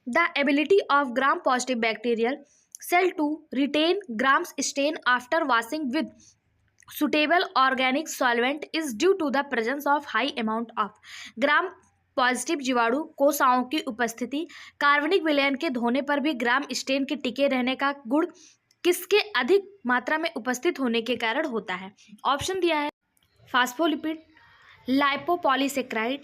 the ability of gram positive bacterial cell to retain gram's stain after washing with suitable organic solvent is due to the presence of high amount of gram positive जीवाणु कोशिकाओं की उपस्थिति। कार्बनिक विलयन के धोने पर भी ग्राम स्टेन के टिके रहने का गुण किसके अधिक मात्रा में उपस्थित होने के कारण होता है? ऑप्शन दिया है फास्फोलिपिड, लाइपोपॉलीसेक्राइड,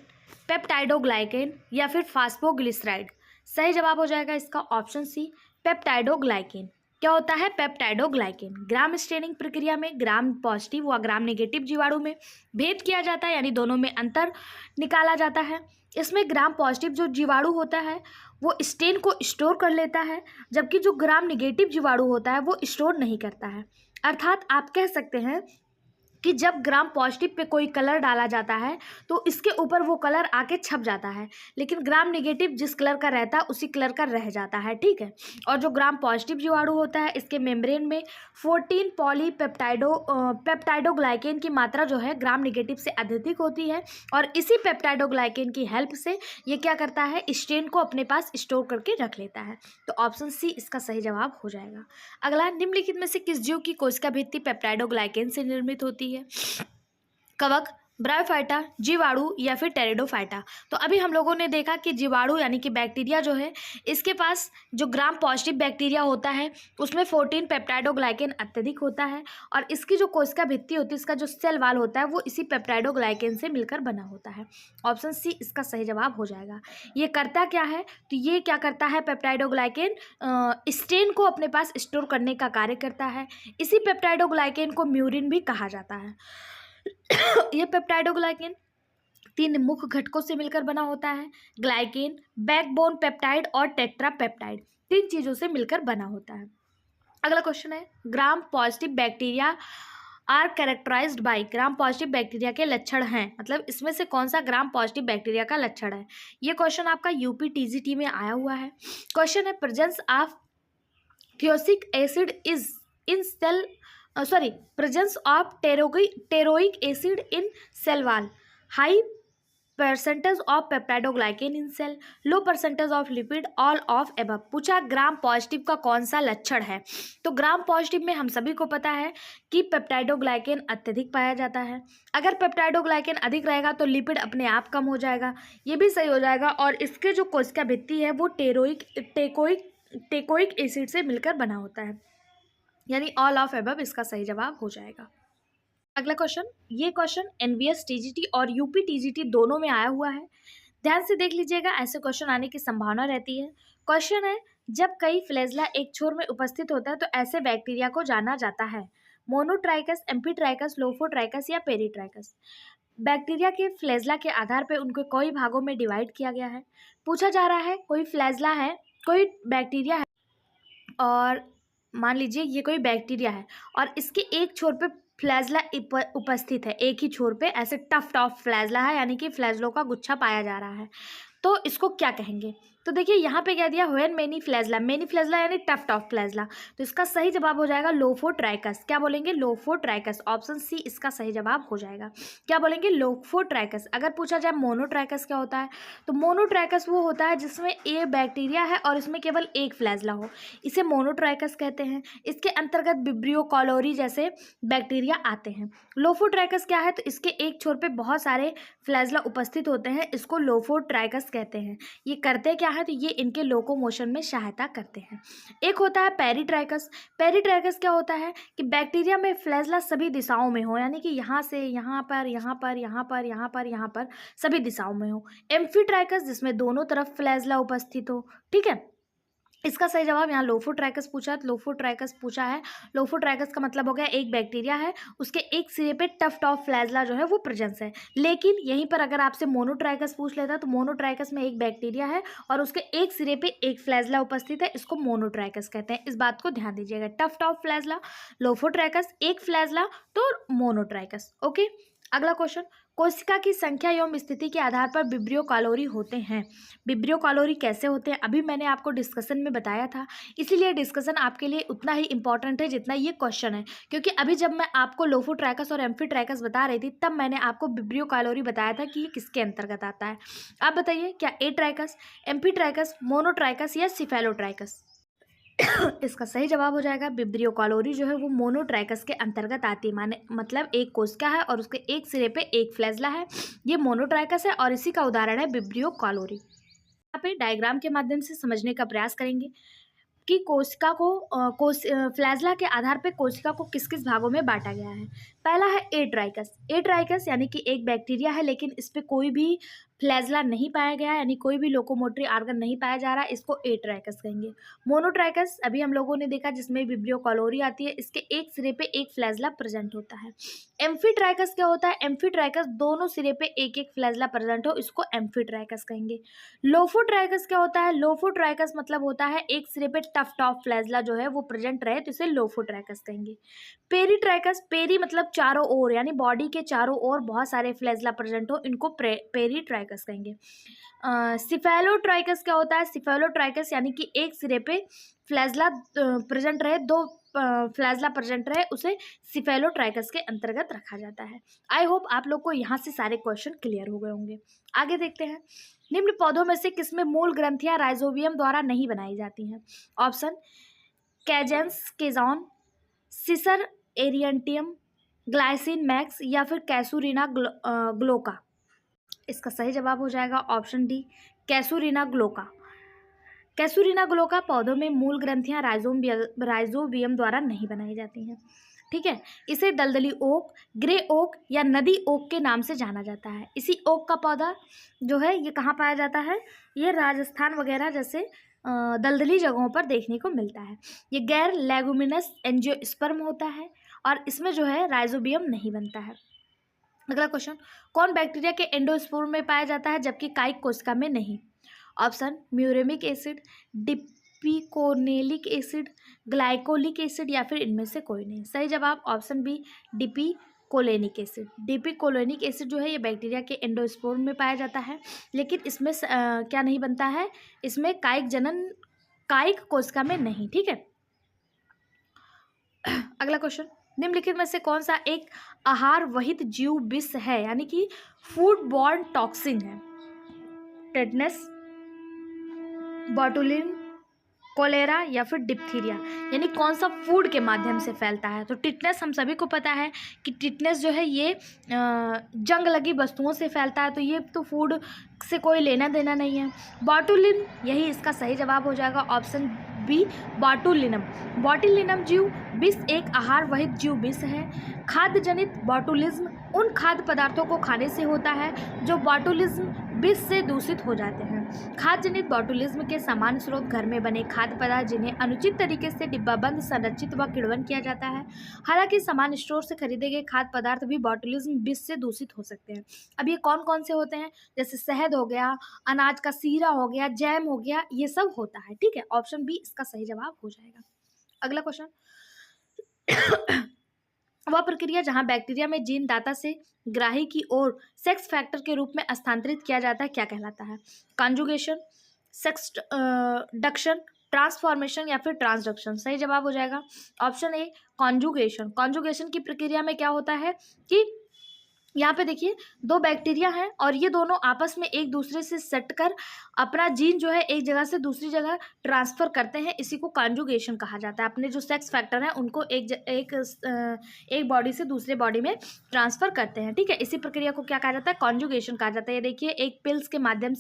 पेप्टाइडोग्लाइकेन या फिर फास्फोग्लिसराइड। सही जवाब हो जाएगा इसका ऑप्शन सी, पेप्टाइडोग्लाइकेन। क्या होता है पेप्टाइडोग्लाइकेन? ग्राम स्टेनिंग प्रक्रिया में ग्राम पॉजिटिव व ग्राम नेगेटिव जीवाणु में भेद किया जाता है, यानी दोनों में अंतर निकाला जाता है। इसमें ग्राम पॉजिटिव जो जीवाणु होता है वो स्टेन को स्टोर कर लेता है, जबकि जो ग्राम नेगेटिव जीवाणु होता है वो स्टोर नहीं करता है। अर्थात आप कह सकते हैं कि जब ग्राम पॉजिटिव पे कोई कलर डाला जाता है तो इसके ऊपर वो कलर आके छप जाता है, लेकिन ग्राम नेगेटिव जिस कलर का रहता है उसी कलर का रह जाता है, ठीक है। और जो ग्राम पॉजिटिव जीवाणु होता है इसके मेम्ब्रेन में 14 पेप्टाइडोग्लाइकेन की मात्रा जो है ग्राम नेगेटिव से अधिक होती है, और इसी पेप्टाइडोग्लाइकेन की हेल्प से ये क्या करता है, स्टेन को अपने पास स्टोर करके रख लेता है। तो ऑप्शन सी इसका सही जवाब हो जाएगा। अगला, निम्नलिखित में से किस जीव की कोशिका भित्ति पेप्टाइडोग्लाइकेन से निर्मित होती है? कवक, ब्रायोफाइटा, जीवाणु या फिर टेरिडोफाइटा। तो अभी हम लोगों ने देखा कि जीवाणु यानी कि बैक्टीरिया जो है इसके पास जो ग्राम पॉजिटिव बैक्टीरिया होता है उसमें 14 पेप्टाइडोग्लाइकेन अत्यधिक होता है, और इसकी जो कोशिका भित्ति होती है, इसका जो सेल वाल होता है वो इसी पेप्टाइडोग्लाइकेन से मिलकर बना होता है। ऑप्शन सी इसका सही जवाब हो जाएगा। ये करता क्या है, तो ये क्या करता है, पेप्टाइडोग्लाइकेन स्टेन को अपने पास स्टोर करने का कार्य करता है। इसी पेप्टाइडोग्लाइकेन को म्यूरिन भी कहा जाता है। ये पेप्टाइडोग्लाइकेन 3 मुख्य घटकों से मिलकर बना होता है, ग्लाइकेन, बैकबोन पेप्टाइड और टेट्रापेप्टाइड। 3 चीजों से मिलकर बना होता है। अगला क्वेश्चन है, gram positive bacteria are characterised by. Gram positive bacteria के लक्षण हैं, मतलब इसमें से कौन सा ग्राम पॉजिटिव बैक्टीरिया का लक्षण है? ये क्वेश्चन आपका यूपी टीजीटी में आया हुआ है। क्वेश्चन है, presence of teichoic acid is in cell presence of teroic acid in cell wall, high percentage of peptidoglycan in cell, low percentage of lipid, all of above। पूछा gram positive का कौन सा लक्षण है? तो ग्राम पॉजिटिव में हम सभी को पता है कि पेप्टाइडोग्लाइकेन अत्यधिक पाया जाता है। अगर पेप्टाइडोग्लाइकेन अधिक रहेगा तो लिपिड अपने आप कम हो जाएगा, ये भी सही हो जाएगा। और इसके जो कोशिका भित्ति है वो टेकोइक एसिड से मिलकर बना होता है, यानी ऑल ऑफ एबव इसका सही जवाब हो जाएगा। अगला क्वेश्चन, ये क्वेश्चन एनवीएस टीजीटी और यूपी टीजीटी दोनों में आया हुआ है, ध्यान से देख लीजिएगा, ऐसे क्वेश्चन आने की संभावना रहती है। क्वेश्चन है, जब कई फ्लैजला एक छोर में उपस्थित होता है तो ऐसे बैक्टीरिया को जाना जाता है मोनोट्राइकस, एम्फीट्राइकस, लोफोट्राइकस या पेरीट्राइकस। बैक्टीरिया के फ्लैजला के आधार पर उनको कई भागों में डिवाइड किया गया है। पूछा जा रहा है, कोई फ्लैजला है, कोई बैक्टीरिया है, और मान लीजिए ये कोई बैक्टीरिया है और इसके एक छोर पे फ्लैजला उपस्थित है, एक ही छोर पे ऐसे टफ्ट ऑफ फ्लैजला है, यानी कि फ्लैजलों का गुच्छा पाया जा रहा है, तो इसको क्या कहेंगे? तो देखिए यहाँ पे कह दिया व्हेन मेनी फ्लैजला यानी टफ्ट ऑफ फ्लैजला, तो इसका सही जवाब हो जाएगा लोफोट्राइकस। क्या बोलेंगे? लोफोट्राइकस। ऑप्शन सी इसका सही जवाब हो जाएगा। क्या बोलेंगे? लोफोट्राइकस। अगर पूछा जाए मोनोट्राइकस क्या होता है, तो मोनोट्राइकस वो होता है जिसमें एक बैक्टीरिया है और इसमें केवल एक फ्लैजला हो, इसे मोनोट्राइकस कहते हैं। इसके अंतर्गत विब्रियो कॉलोरी जैसे बैक्टीरिया आते हैं। लोफोट्राइकस क्या है, तो इसके एक छोर पे बहुत सारे फ्लैजला उपस्थित होते हैं, इसको लोफोट्राइकस कहते हैं। ये करते क्या है, तो ये इनके लोकोमोशन में सहायता करते हैं। एक होता है पेरीट्राइकस। पेरीट्राइकस क्या होता है कि बैक्टीरिया में फ्लैजला सभी दिशाओं में हो, यानी कि यहाँ से यहाँ पर, यहाँ पर, यहाँ पर, यहाँ पर, यहाँ पर, सभी दिशाओं में हो। एम्फीट्राइकस जिसमें दोनों तरफ फ्लैजला उपस्थित हो, ठीक है। इसका सही जवाब यहाँ लोफोट्राइकस पूछा, लोफोट्राइकस पूछा है। लोफोट्राइकस का मतलब हो गया एक बैक्टीरिया है, उसके एक सिरे पे टफ्ट ऑफ फ्लैजला जो है वो प्रेजेंस है। लेकिन यहीं पर अगर आपसे मोनोट्राइकस पूछ लेता तो मोनोट्राइकस में एक बैक्टीरिया है और उसके एक सिरे पे एक फ्लैजला उपस्थित है, इसको मोनोट्राइकस कहते हैं। इस बात को ध्यान दीजिएगा, टफ्ट ऑफ फ्लैजला, लोफोट्राइकस, एक फ्लैजला तो मोनोट्राइकस। ओके, अगला क्वेश्चन, कोशिका की संख्या एवं स्थिति के आधार पर विब्रियो कैलोरी होते हैं। विब्रियो कैलोरी कैसे होते हैं अभी मैंने आपको डिस्कशन में बताया था, इसीलिए डिस्कशन आपके लिए उतना ही इंपॉर्टेंट है जितना ये क्वेश्चन है। क्योंकि अभी जब मैं आपको लोफोट्राइकस और एम्फीट्राइकस बता रही थी तब मैंने आपको विब्रियो कैलोरी बताया था कि ये किसके अंतर्गत आता है। आप बताइए, क्या एट्राइकस, एम्फीट्राइकस, मोनोट्राइकस या सिफेलोट्राइकस? इसका सही जवाब हो जाएगा विब्रियो कैलोरी जो है वो मोनोट्राइकस के अंतर्गत आती है। माने मतलब एक कोशिका है और उसके एक सिरे पे एक फ्लैजला है, ये मोनोट्राइकस है और इसी का उदाहरण है विब्रियो कैलोरी। यहाँ पे डायग्राम के माध्यम से समझने का प्रयास करेंगे कि कोशिका को फ्लैजला के आधार पे कोशिका को किस किस भागों में बांटा गया है। पहला है एट्राइकस। एट्राइकस यानी कि एक बैक्टीरिया है, लेकिन इस पे कोई भी फ्लैजला नहीं पाया गया, यानी कोई भी लोकोमोटरी ऑर्गन नहीं पाया जा रहा है, इसको एट्राइकस कहेंगे। मोनोट्राइकस अभी हम लोगों ने देखा, जिसमें विब्रियो कॉलोरी आती है, इसके एक सिरे पे एक फ्लैजला प्रेजेंट होता है। एम्फीट्राइकस क्या होता है? एम्फीट्राइकस दोनों सिरे पे एक एक फ्लैजला प्रेजेंट हो, इसको एम्फीट्राइकस कहेंगे। लोफोट्राइकस क्या होता है? लोफोट्राइकस मतलब होता है एक सिरे पे टफ टॉप फ्लैजला जो है वो प्रेजेंट रहे, तो इसे लोफोट्राइकस कहेंगे। पेरीट्राइकस, पेरी मतलब चारों ओर, यानी बॉडी के चारों ओर बहुत सारे फ्लैजला प्रेजेंट हो, इनको पेरीट्राइकस कहेंगे। सिफेलोट्राइकस क्या होता है? सिफेलोट्राइकस यानी कि एक सिरे पे फ्लैजला प्रेजेंट रहे, दो फ्लैजला प्रेजेंट रहे, उसे सिफेलोट्राइकस के अंतर्गत रखा जाता है। आई होप आप लोग को यहाँ से सारे क्वेश्चन क्लियर हो गए होंगे। आगे देखते हैं, निम्न पौधों में से किसमें मूल ग्रंथियां राइजोबियम द्वारा नहीं बनाई जाती हैं? ऑप्शन कैजेंस केजॉन, सिसर एरियंटियम, ग्लाइसिन मैक्स या फिर कैसूरिना ग्लोका। इसका सही जवाब हो जाएगा ऑप्शन डी, कैसूरिना ग्लोका। कैसूरिना ग्लोका पौधों में मूल ग्रंथियां राइजोबियम द्वारा नहीं बनाई जाती हैं। ठीक है, इसे दलदली ओक, ग्रे ओक या नदी ओक के नाम से जाना जाता है। इसी ओक का पौधा जो है ये कहाँ पाया जाता है? ये राजस्थान वगैरह जैसे दलदली जगहों पर देखने को मिलता है। ये गैर लेगुमिनस एंजियोस्पर्म होता है और इसमें जो है राइजोबियम नहीं बनता है। अगला क्वेश्चन, कौन बैक्टीरिया के एंडोस्पोर में पाया जाता है जबकि काइक कोशिका में नहीं? Option muramic acid, dipicolinic acid, glycolic acid या फिर इनमें से कोई नहीं। सही जवाब option B, dipicolinic acid. Dipicolinic acid जो है ये बैक्टीरिया के एंडोस्पोर में पाया जाता है, लेकिन इसमें क्या नहीं बनता है? इसमें काइक कोशिका में नहीं। ठीक है, अगला क्वेश्चन, निम्नलिखित में से कौन सा एक आहार वहित जीव विष है, यानी कि फूड बॉर्न टॉक्सिन है? टेटनस, बॉटुलिन, कोलेरा या फिर डिप्थीरिया, यानी कौन सा फूड के माध्यम से फैलता है? तो टिटनेस हम सभी को पता है कि टिटनेस जो है ये जंग लगी वस्तुओं से फैलता है, तो ये तो फूड से कोई लेना देना नहीं है। बॉटुलिन, यही इसका सही जवाब हो जाएगा ऑप्शन बी, बॉटुलिनम। बॉटुलिनम जीव विष एक आहार वहित जीव विष है। खाद्य जनित बॉटुलिज्म उन खाद्य पदार्थों को खाने से होता है जो बॉटुलिज्म विष से दूषित हो जाते हैं। खाद्य जनित बॉटुलिज्म के सामान्य स्रोत घर में बने खाद्य पदार्थ जिन्हें अनुचित तरीके से डिब्बाबंद, संरक्षित व किण्वन किया जाता है। हालांकि सामान्य स्टोर से खरीदे गए खाद्य पदार्थ भी बॉटुलिज्म विष से दूषित हो सकते हैं। अब ये कौन कौन से होते हैं? जैसे शहद हो गया, अनाज का सीरा हो गया, जैम हो गया, ये सब होता है। ठीक है, ऑप्शन बी इसका सही जवाब हो जाएगा। अगला क्वेश्चन, वह प्रक्रिया जहां बैक्टीरिया में जीन दाता से ग्राही की ओर सेक्स फैक्टर के रूप में स्थानांतरित किया जाता है क्या कहलाता है? कॉन्जुगेशन, सेक्सडक्शन, ट्रांसफॉर्मेशन या फिर ट्रांसडक्शन। सही जवाब हो जाएगा ऑप्शन ए, कॉन्जुगेशन। कॉन्जुगेशन की प्रक्रिया में क्या होता है कि यहाँ पे देखिए दो बैक्टीरिया हैं और ये दोनों आपस में एक दूसरे से सट कर अपना जीन जो है एक जगह से दूसरी जगह ट्रांसफ़र करते हैं, इसी को कॉन्जुगेशन कहा जाता है। अपने जो सेक्स फैक्टर हैं उनको एक बॉडी से दूसरे बॉडी में ट्रांसफ़र करते हैं। ठीक है, इसी प्रक्रिया को क्या कहा जाता है? कॉन्जुगेशन कहा जाता है। ये देखिए एक पेल्स के माध्यम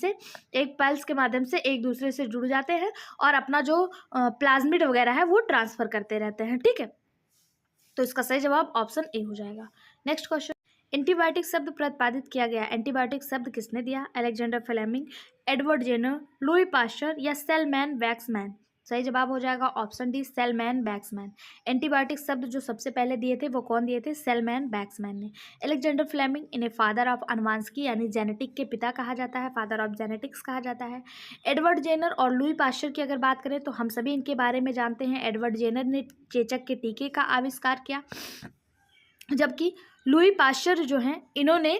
से एक दूसरे से जुड़ जाते हैं और अपना जो प्लाज्मिड वगैरह है वो ट्रांसफ़र करते रहते हैं। ठीक है, तो इसका सही जवाब ऑप्शन ए हो जाएगा। नेक्स्ट क्वेश्चन, एंटीबायोटिक शब्द प्रतिपादित किया गया। एंटीबायोटिक शब्द किसने दिया? Alexander Fleming, Edward Jenner, Louis Pasteur या सेलमैन वैक्समैन। सही जवाब हो जाएगा option D, Selman Waksman. Antibiotic शब्द जो सबसे पहले दिए थे वो कौन दिए थे? सेलमैन वैक्समैन ने। अलेक्जेंडर फ्लेमिंग, इन्हें फादर ऑफ अनुवांशिकी यानी जेनेटिक के पिता कहा जाता है, फादर ऑफ जेनेटिक्स कहा जाता है। एडवर्ड जेनर और लुई पास्चर की अगर बात करें तो हम सभी इनके बारे में जानते हैं। एडवर्ड जेनर ने चेचक के टीके का आविष्कार किया, जबकि लुई पास्चर जो हैं इन्होंने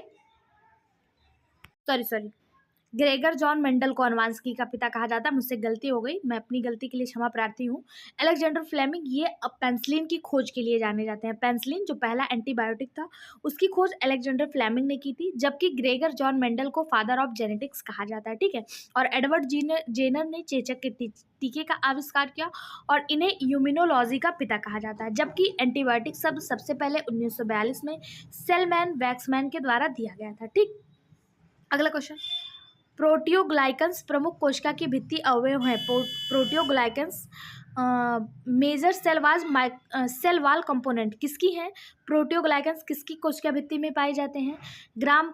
ग्रेगर जॉन मेंडल को अनुवांशिकी का पिता कहा जाता है। मुझसे गलती हो गई, मैं अपनी गलती के लिए क्षमा प्रार्थी हूँ। अलेक्जेंडर फ्लेमिंग ये पेंसिलिन की खोज के लिए जाने जाते हैं। पेंसिलिन जो पहला एंटीबायोटिक था उसकी खोज अलेक्जेंडर फ्लेमिंग ने की थी, जबकि ग्रेगर जॉन मेंडल को फादर ऑफ जेनेटिक्स कहा जाता है। ठीक है, और एडवर्ड जेनर ने चेचक के टीके का आविष्कार किया और इन्हें इम्यूनोलॉजी का पिता कहा जाता है। जबकि एंटीबायोटिक शब्द सबसे पहले 1942 में सेलमैन वैक्समैन के द्वारा दिया गया था। ठीक, अगला क्वेश्चन, प्रोटियोग्लाइकन्स प्रमुख कोशिका की भित्ति अवयव हैं। प्रोटियोग्लाइकन्स मेजर सेल वाल कंपोनेंट किसकी हैं? प्रोटियोग्लाइकन्स किसकी कोशिका भित्ति में पाए जाते हैं? ग्राम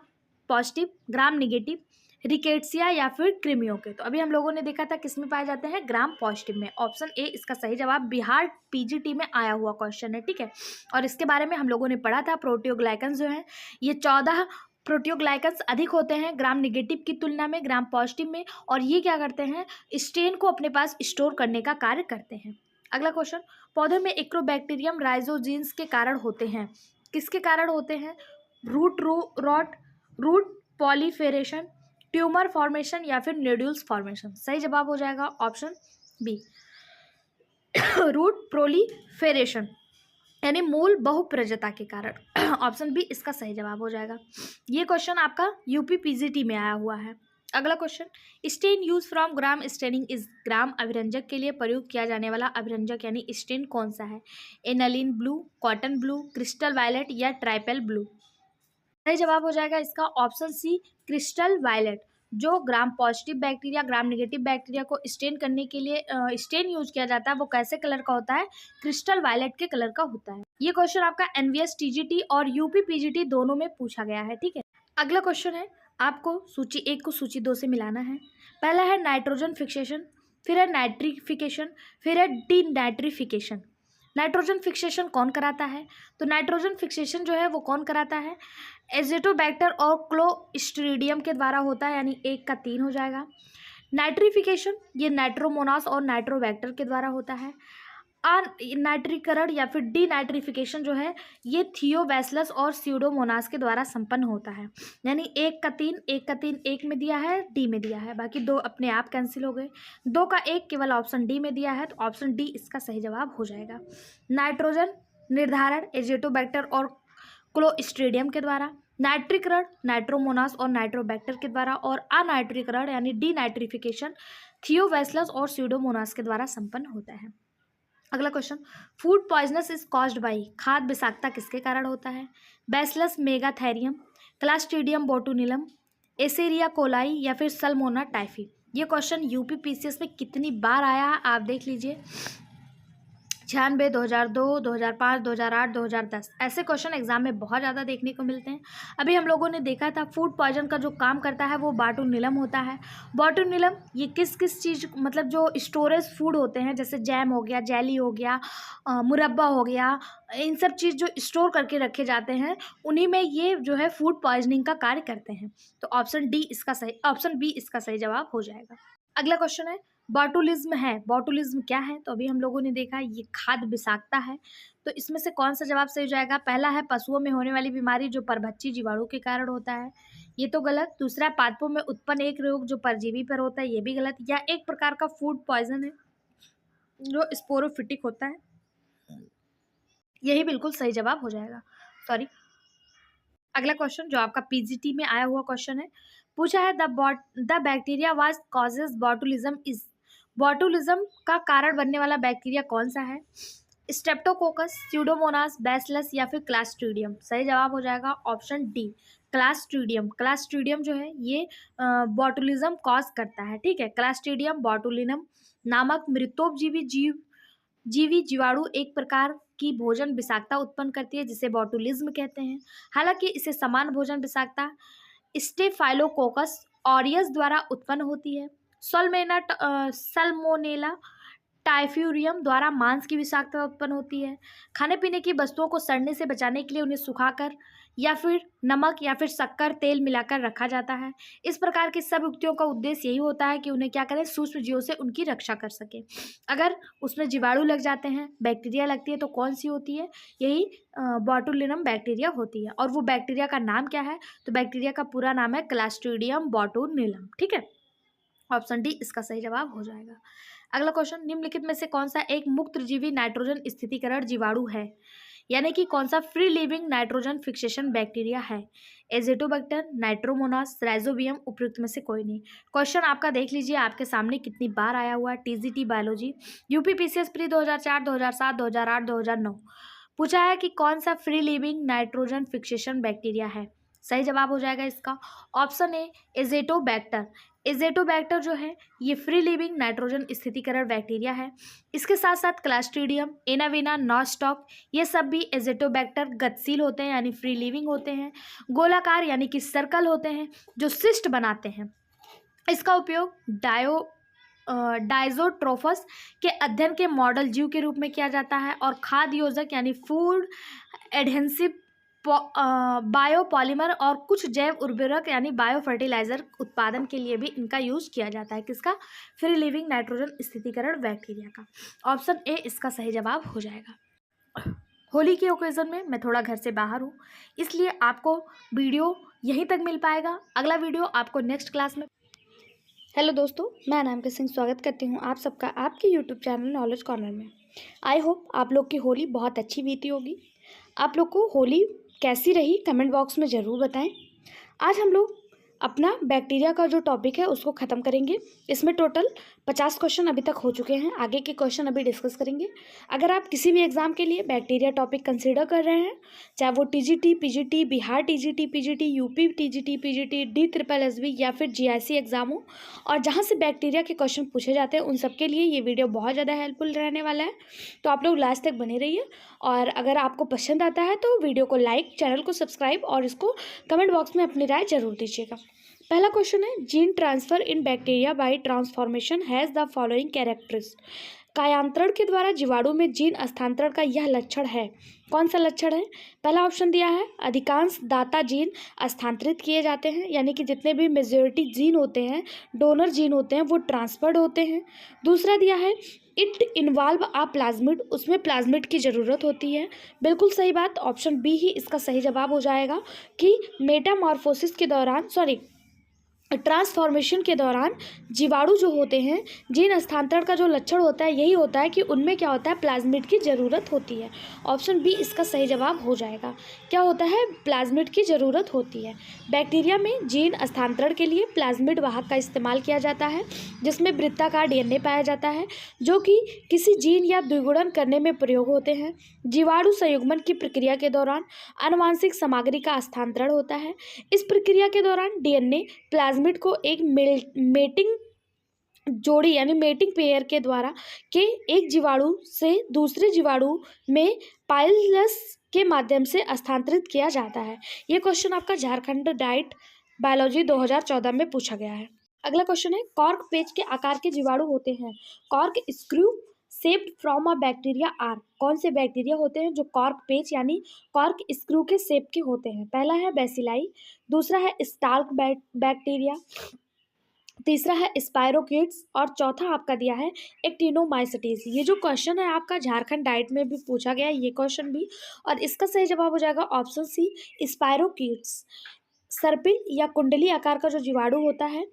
पॉजिटिव, ग्राम निगेटिव, रिकेट्सिया या फिर क्रिमियो के। तो अभी हम लोगों ने देखा था किस में पाए जाते हैं? ग्राम पॉजिटिव में। ऑप्शन ए इसका सही जवाब। बिहार पीजीटी में आया हुआ क्वेश्चन है, ठीक है। और इसके बारे में हम लोगों ने पढ़ा था, प्रोटियोग्लाइकन्स जो हैं ये 14 प्रोटियोग्लाइकन्स अधिक होते हैं ग्राम निगेटिव की तुलना में ग्राम पॉजिटिव में, और ये क्या करते हैं? स्टेन को अपने पास स्टोर करने का कार्य करते हैं। अगला क्वेश्चन, पौधों में एक्रोबैक्टीरियम राइजोजीन्स के कारण होते हैं। किसके कारण होते हैं? Root rot, root proliferation, tumour formation या फिर नोड्यूल्स फॉर्मेशन। सही जवाब हो जाएगा ऑप्शन बी, रूट प्रोलीफेरेशन यानी मूल बहुप्रजता के कारण। ऑप्शन बी इसका सही जवाब हो जाएगा। ये क्वेश्चन आपका यूपी पीजीटी में आया हुआ है। अगला question, stain use from Gram staining is. Gram अभिरंजक के लिए प्रयोग किया जाने वाला अभिरंजक यानी स्टेन कौन सा है? Aniline blue, cotton blue, crystal violet या ट्राइपल ब्लू। सही जवाब हो जाएगा इसका ऑप्शन सी, क्रिस्टल वायलेट। जो ग्राम positive bacteria, gram negative bacteria को स्टेन करने के लिए स्टेन यूज किया जाता है, वो कैसे कलर का होता है? क्रिस्टल वायलेट के कलर का होता है। ये क्वेश्चन आपका एनवीएस टीजीटी और यूपी पीजीटी दोनों में पूछा गया है, ठीक है। अगला क्वेश्चन है, आपको सूची 1 को सूची 2 से मिलाना है। पहला है नाइट्रोजन फिक्सेशन, फिर है नाइट्रिफिकेशन, फिर है डी नाइट्रिफिकेशन। नाइट्रोजन फिक्सेशन कौन कराता है? तो नाइट्रोजन फिक्सेशन जो है वो कौन कराता है? एजिटोबैक्टर और क्लोस्ट्रीडियम के द्वारा होता है, यानी 1 का 3 हो जाएगा। नाइट्रिफिकेशन ये नाइट्रोमोनास और नाइट्रोबैक्टर के द्वारा होता है। नाइट्रीकरण या फिर डी नाइट्रिफिकेशन जो है ये थियोबैसिलस और स्यूडोमोनास के द्वारा संपन्न होता है, यानी 1 का 3, 1 का 3 1 में दिया है, डी में दिया है, बाकी 2 अपने आप कैंसिल हो गए। 2 का 1 केवल ऑप्शन डी में दिया है, तो ऑप्शन डी इसका सही जवाब हो जाएगा। नाइट्रोजन निर्धारण एजिटोबैक्टर और क्लोस्ट्रीडियम के द्वारा, नाइट्रीकरण नाइट्रोमोनास और नाइट्रोबैक्टर के द्वारा, और अनाइट्रीकरण यानी डी नाइट्रिफिकेशन थियोबैसिलस और स्यूडोमोनास के द्वारा संपन्न होता है। अगला question, food poisonous is caused by. खाद्य विषाक्तता किसके कारण होता है? Bacillus megaterium, Clostridium botulinum, Escherichia coli या फिर सल्मोना टाइफी। ये क्वेश्चन यूपी पीसीएस में कितनी बार आया है आप देख लीजिए। 96, 2002, 2005, 2008, 2010 ऐसे क्वेश्चन एग्जाम में बहुत ज़्यादा देखने को मिलते हैं। अभी हम लोगों ने देखा था फूड पॉइजन का जो काम करता है वो बोटुलिनम होता है। बोटुलिनम ये किस किस चीज़, मतलब जो स्टोरेज फूड होते हैं जैसे जैम हो गया, जेली हो गया, मुरब्बा हो गया, इन सब चीज़ जो स्टोर करके रखे जाते हैं उन्हीं में ये जो है फूड पॉइजनिंग का कार्य करते हैं। तो ऑप्शन डी इसका सही, ऑप्शन बी इसका सही जवाब हो जाएगा। अगला क्वेश्चन है, बॉटुलिज्म है। बॉटुलिज्म क्या है? तो अभी हम लोगों ने देखा ये खाद्य विषाक्तता है, तो इसमें से कौन सा जवाब सही हो जाएगा? पहला है पशुओं में होने वाली बीमारी जो परभक्षी जीवाणु के कारण होता है, ये तो गलत। दूसरा, पादपों में उत्पन्न एक रोग जो परजीवी पर होता है, ये भी गलत। या एक प्रकार का फूड पॉइजन है जो स्पोरोफिटिक होता है, यही बिल्कुल सही जवाब हो जाएगा। सॉरी। अगला क्वेश्चन जो आपका पीजीटी में आया हुआ क्वेश्चन है, पूछा है the bacteria was causes botulism is. Botulism का कारण बनने वाला बैक्टीरिया कौन सा है? स्ट्रेप्टोकोकस, स्यूडोमोनास, बैसिलस या फिर क्लास्ट्रीडियम। सही जवाब हो जाएगा ऑप्शन डी, क्लास्ट्रीडियम। क्लास्ट्रीडियम जो है ये बॉटुलिज्म कॉज करता है, ठीक है। क्लास्ट्रीडियम बोटुलिनम नामक मृतोपजीवी जीवी जीवाणु एक प्रकार की भोजन विषाक्तता उत्पन्न करती है जिसे बॉटुलिज्म कहते हैं। हालांकि इसे समान भोजन विषाक्तता स्टेफाइलोकोकस ऑरियस द्वारा उत्पन्न होती है। सल्मोनेला टाइफ्यूरियम द्वारा मांस की विषाक्तता उत्पन्न होती है। खाने पीने की वस्तुओं को सड़ने से बचाने के लिए उन्हें सुखाकर या फिर नमक या फिर शक्कर तेल मिलाकर रखा जाता है। इस प्रकार की सब युक्तियों का उद्देश्य यही होता है कि उन्हें क्या करें, सूक्ष्म जीवों से उनकी रक्षा कर सके। अगर उसमें जीवाणु लग जाते हैं, बैक्टीरिया लगती है, तो कौन सी होती है? यही बॉटुलिनम बैक्टीरिया होती है। और वो बैक्टीरिया का नाम क्या है? तो बैक्टीरिया का पूरा नाम है क्लास्ट्रीडियम बोटुलिनम, ठीक है। ऑप्शन डी इसका सही जवाब हो जाएगा। अगला क्वेश्चन, निम्नलिखित में से कौन सा एक मुक्तजीवी नाइट्रोजन स्थितीकरण जीवाणु है, यानी कि कौन सा free living nitrogen fixation bacteria है? एजिटोबैक्टर, नाइट्रोमोनास, राइजोबियम, उपयुक्त में से कोई नहीं। क्वेश्चन आपका देख लीजिए आपके सामने कितनी बार आया हुआ है। TGT biology, UP PCS pre 2004, 2007, 2008, 2009 पूछा है कि कौन सा free living nitrogen fixation bacteria है। सही जवाब हो जाएगा इसका ऑप्शन ए एजेटोबैक्टर। एजेटोबैक्टर जो है ये फ्री लिविंग नाइट्रोजन स्थितिकरण बैक्टीरिया है। इसके साथ साथ क्लास्ट्रीडियम, एनावेना, नॉस्टॉक ये सब भी एजेटोबैक्टर गतिशील होते हैं यानी फ्री लिविंग होते हैं। गोलाकार यानी कि सर्कल होते हैं जो सिस्ट बनाते हैं। इसका उपयोग डाइजोट्रोफस के अध्ययन के मॉडल जीव के रूप में किया जाता है और खाद्य योजक यानी फूड एडहेंसिव बायोपॉलीमर और कुछ जैव उर्वरक यानी बायो फर्टिलाइजर उत्पादन के लिए भी इनका यूज किया जाता है। किसका? फ्री लिविंग नाइट्रोजन स्थितिकरण बैक्टीरिया का। ऑप्शन ए इसका सही जवाब हो जाएगा। होली के ओकेजन में मैं थोड़ा घर से बाहर हूँ, इसलिए आपको वीडियो यहीं तक मिल पाएगा। अगला वीडियो आपको नेक्स्ट क्लास में। हेलो दोस्तों, मैं अनामिका सिंह स्वागत करती हूँ आप सबका आपके यूट्यूब चैनल नॉलेज कॉर्नर में। आई होप आप लोग की होली बहुत अच्छी बीती होगी। आप लोग को होली कैसी रही कमेंट बॉक्स में ज़रूर बताएं। आज हम लोग अपना बैक्टीरिया का जो टॉपिक है उसको ख़त्म करेंगे। इसमें टोटल 50 क्वेश्चन अभी तक हो चुके हैं। आगे के क्वेश्चन अभी डिस्कस करेंगे। अगर आप किसी भी एग्ज़ाम के लिए बैक्टीरिया टॉपिक कंसीडर कर रहे हैं, चाहे वो TGT, PGT, Bihar TGT, PGT, UP TGT, PGT, DSSB या फिर GIC एग्ज़ाम हो, और जहाँ से बैक्टीरिया के क्वेश्चन पूछे जाते हैं, उन सब के लिए ये वीडियो बहुत ज़्यादा हेल्पफुल रहने वाला है। तो आप लोग लास्ट तक बने रहिए, और अगर आपको पसंद आता है तो वीडियो को लाइक, चैनल को सब्सक्राइब और इसको कमेंट बॉक्स में अपनी राय जरूर दीजिएगा। पहला क्वेश्चन है, gene transfer in bacteria by transformation has the following characteristics. कायांतरण के द्वारा जीवाणु में जीन हस्तांतरण का यह लक्षण है। कौन सा लक्षण है? पहला ऑप्शन दिया है, अधिकांश दाता जीन हस्तांतरित किए जाते हैं, यानी कि जितने भी मेजॉरिटी जीन होते हैं, डोनर जीन होते हैं, वो ट्रांसफर्ड होते हैं। दूसरा दिया है, इट इन्वॉल्व आ प्लाज्मिड, उसमें प्लाज्मिड की ज़रूरत होती है। बिल्कुल सही बात, ऑप्शन बी ही इसका सही जवाब हो जाएगा कि मेटामॉर्फोसिस के दौरान ट्रांसफॉर्मेशन के दौरान जीवाणु जो होते हैं, जीन हस्तांतरण का जो लक्षण होता है यही होता है कि उनमें क्या होता है, प्लाज्मिड की ज़रूरत होती है। ऑप्शन बी इसका सही जवाब हो जाएगा। क्या होता है? प्लाज्मिड की ज़रूरत होती है। बैक्टीरिया में जीन हस्तांतरण के लिए प्लाज्मिड वाहक का इस्तेमाल किया जाता है, जिसमें वृत्ताकार DNA पाया जाता है, जो कि किसी जीन या द्विगुणन करने में प्रयोग होते हैं। जीवाणु संयुग्मन की प्रक्रिया के दौरान आनुवांशिक सामग्री का हस्तांतरण होता है। इस प्रक्रिया के दौरान DNA प्लाज्मिड को एक मेटिंग जोड़ी यानी मेटिंग पेयर के द्वारा के एक जीवाणु से दूसरे जीवाणु में पाइलस के माध्यम से हस्तांतरित किया जाता है। ये क्वेश्चन आपका झारखंड डाइट बायोलॉजी 2014 में पूछा गया है। अगला क्वेश्चन है, कॉर्क पेच के आकार के जीवाणु होते हैं। Cork screw shaped from a bacteria are. कौन से बैक्टीरिया होते हैं जो कॉर्क पेच यानी कॉर्क स्क्रू के शेप के होते हैं? पहला है बेसिलाई, दूसरा है स्टाल्क बैक्टीरिया, तीसरा है स्पाइरोकीट्स और चौथा आपका दिया है एक्टिनोमाइसिटीज। ये जो क्वेश्चन है आपका झारखंड डाइट में भी पूछा गया है ये क्वेश्चन भी, और इसका सही जवाब हो जाएगा ऑप्शन सी स्पाइरोकीट्स। सर्पिल या कुंडली आकार का जो जीवाणु होता है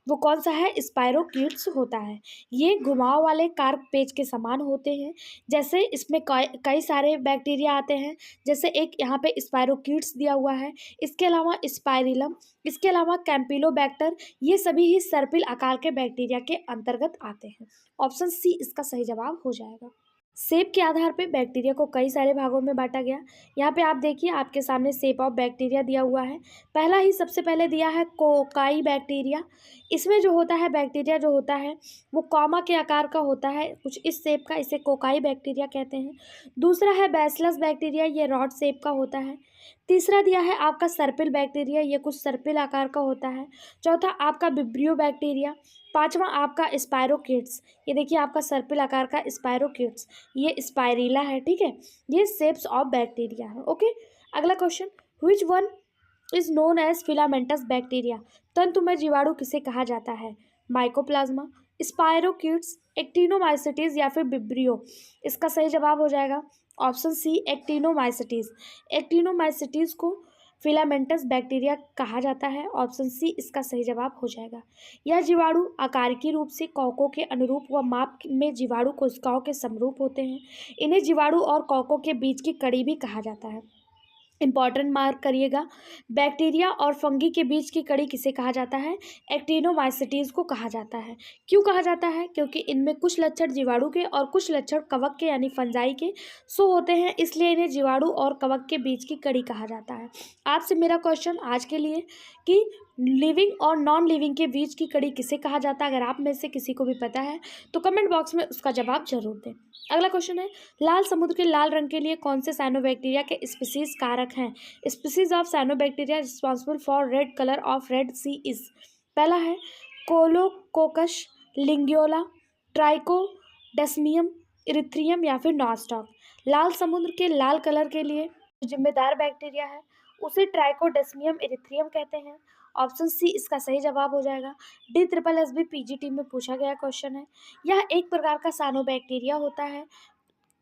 वो कौन सा है? स्पाइरोकीट्स होता है। ये घुमाव वाले कार्क पेच के समान होते हैं। जैसे इसमें कई सारे बैक्टीरिया आते हैं, जैसे एक यहाँ पे स्पाइरोकीट्स दिया हुआ है, इसके अलावा स्पाइरिलम, इसके अलावा कैंपिलोबैक्टर, ये सभी ही सर्पिल आकार के बैक्टीरिया के अंतर्गत आते हैं। ऑप्शन सी इसका सही जवाब हो जाएगा। शेप के आधार पे बैक्टीरिया को कई सारे भागों में बांटा गया। यहाँ पे आप देखिए, आपके सामने शेप ऑफ बैक्टीरिया दिया हुआ है। पहला ही सबसे पहले दिया है कोकाई बैक्टीरिया। इसमें जो होता है बैक्टीरिया जो होता है वो कॉमा के आकार का होता है, कुछ इस शेप का, इसे कोकाई बैक्टीरिया कहते हैं। दूसरा है बैसिलस बैक्टीरिया, ये रॉड शेप का होता है। तीसरा दिया है आपका सर्पिल बैक्टीरिया, ये कुछ सर्पिल आकार का होता है। चौथा आपका विब्रियो बैक्टीरिया। पांचवा आपका स्पाइरोकीट्स, ये देखिए आपका सर्पिल आकार का स्पाइरोकीट्स, ये स्पाइरिला है, ठीक है। ये शेप्स ऑफ बैक्टीरिया है। ओके, अगला question, which one is known as filamentous bacteria. तंतुमय जीवाणु किसे कहा जाता है? माइकोप्लाज्मा, स्पाइरोकीट्स, एक्टिनोमाइसिटीज या फिर विब्रियो। इसका सही जवाब हो जाएगा ऑप्शन सी एक्टिनोमाइसिटीज। एक्टिनोमाइसिटीज को फिलामेंटस बैक्टीरिया कहा जाता है। ऑप्शन सी इसका सही जवाब हो जाएगा। यह जीवाणु आकारिकी रूप से कॉकों के अनुरूप व माप में जीवाणु कोशिकाओं के समरूप होते हैं। इन्हें जीवाणु और कॉकों के बीच की कड़ी भी कहा जाता है। इंपॉर्टेंट मार्क करिएगा। बैक्टीरिया और फंगी के बीच की कड़ी किसे कहा जाता है? एक्टिनोमाइसीटीज को कहा जाता है। क्यों कहा जाता है? क्योंकि इनमें कुछ लक्षण जीवाणु के और कुछ लक्षण कवक के यानी फंजाई के सो होते हैं, इसलिए इन्हें जीवाणु और कवक के बीच की कड़ी कहा जाता है। आपसे मेरा क्वेश्चन आज के लिए कि लिविंग और नॉन लिविंग के बीच की कड़ी किसे कहा जाता है? अगर आप में से किसी को भी पता है तो कमेंट बॉक्स में उसका जवाब जरूर दें। अगला क्वेश्चन है, लाल समुद्र के लाल रंग के लिए कौन से साइनोबैक्टीरिया के स्पीसीज कारक हैं? Species of cyanobacteria responsible for red colour of red sea is. पहला है कोलोकोकस लिंगियोला, ट्राइकोडेस्मियम, इरिथ्रियम या फिर नॉस्टॉक। लाल समुद्र के लाल कलर के लिए जिम्मेदार बैक्टीरिया है उसे ट्राइकोडेस्मियम इरिथ्रियम कहते हैं। ऑप्शन सी इसका सही जवाब हो जाएगा। DSSB PGT में पूछा गया क्वेश्चन है। यह एक प्रकार का साइनोबैक्टीरिया होता है।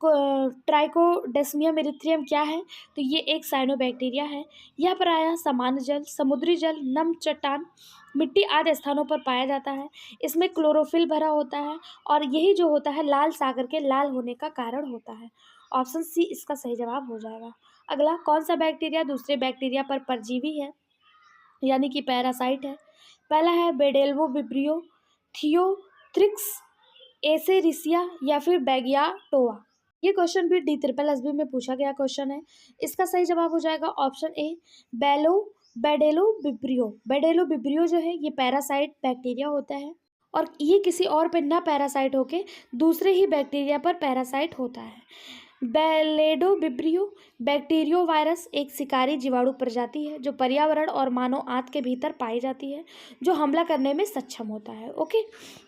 ट्राइकोडेस्मियम इरिथ्रियम क्या है? तो ये एक साइनोबैक्टीरिया है। यह प्रायः सामान्य जल, समुद्री जल, नम चट्टान, मिट्टी आदि स्थानों पर पाया जाता है। इसमें क्लोरोफिल भरा होता है और यही जो होता है लाल सागर के लाल होने का कारण होता है। ऑप्शन सी इसका सही जवाब हो जाएगा। अगला, कौन सा बैक्टीरिया दूसरे बैक्टीरिया पर परजीवी है यानी कि पैरासाइट है? पहला है बेडेल्वो विब्रियो, थियोथ्रिक्स, एसेरिसिया या फिर बैगियाटोवा। ये क्वेश्चन भी DSSB में पूछा गया क्वेश्चन है। इसका सही जवाब हो जाएगा ऑप्शन ए बेडेलो विब्रियो। बेडेलो विब्रियो जो है ये पैरासाइट बैक्टीरिया होता है और ये किसी और पे ना पैरासाइट होके दूसरे ही बैक्टीरिया पर पैरासाइट होता है। बेलेडो विब्रियो बैक्टीरियो वायरस एक शिकारी जीवाणु प्रजाति है जो पर्यावरण और मानव आंत के भीतर पाई जाती है, जो हमला करने में सक्षम होता है। ओके,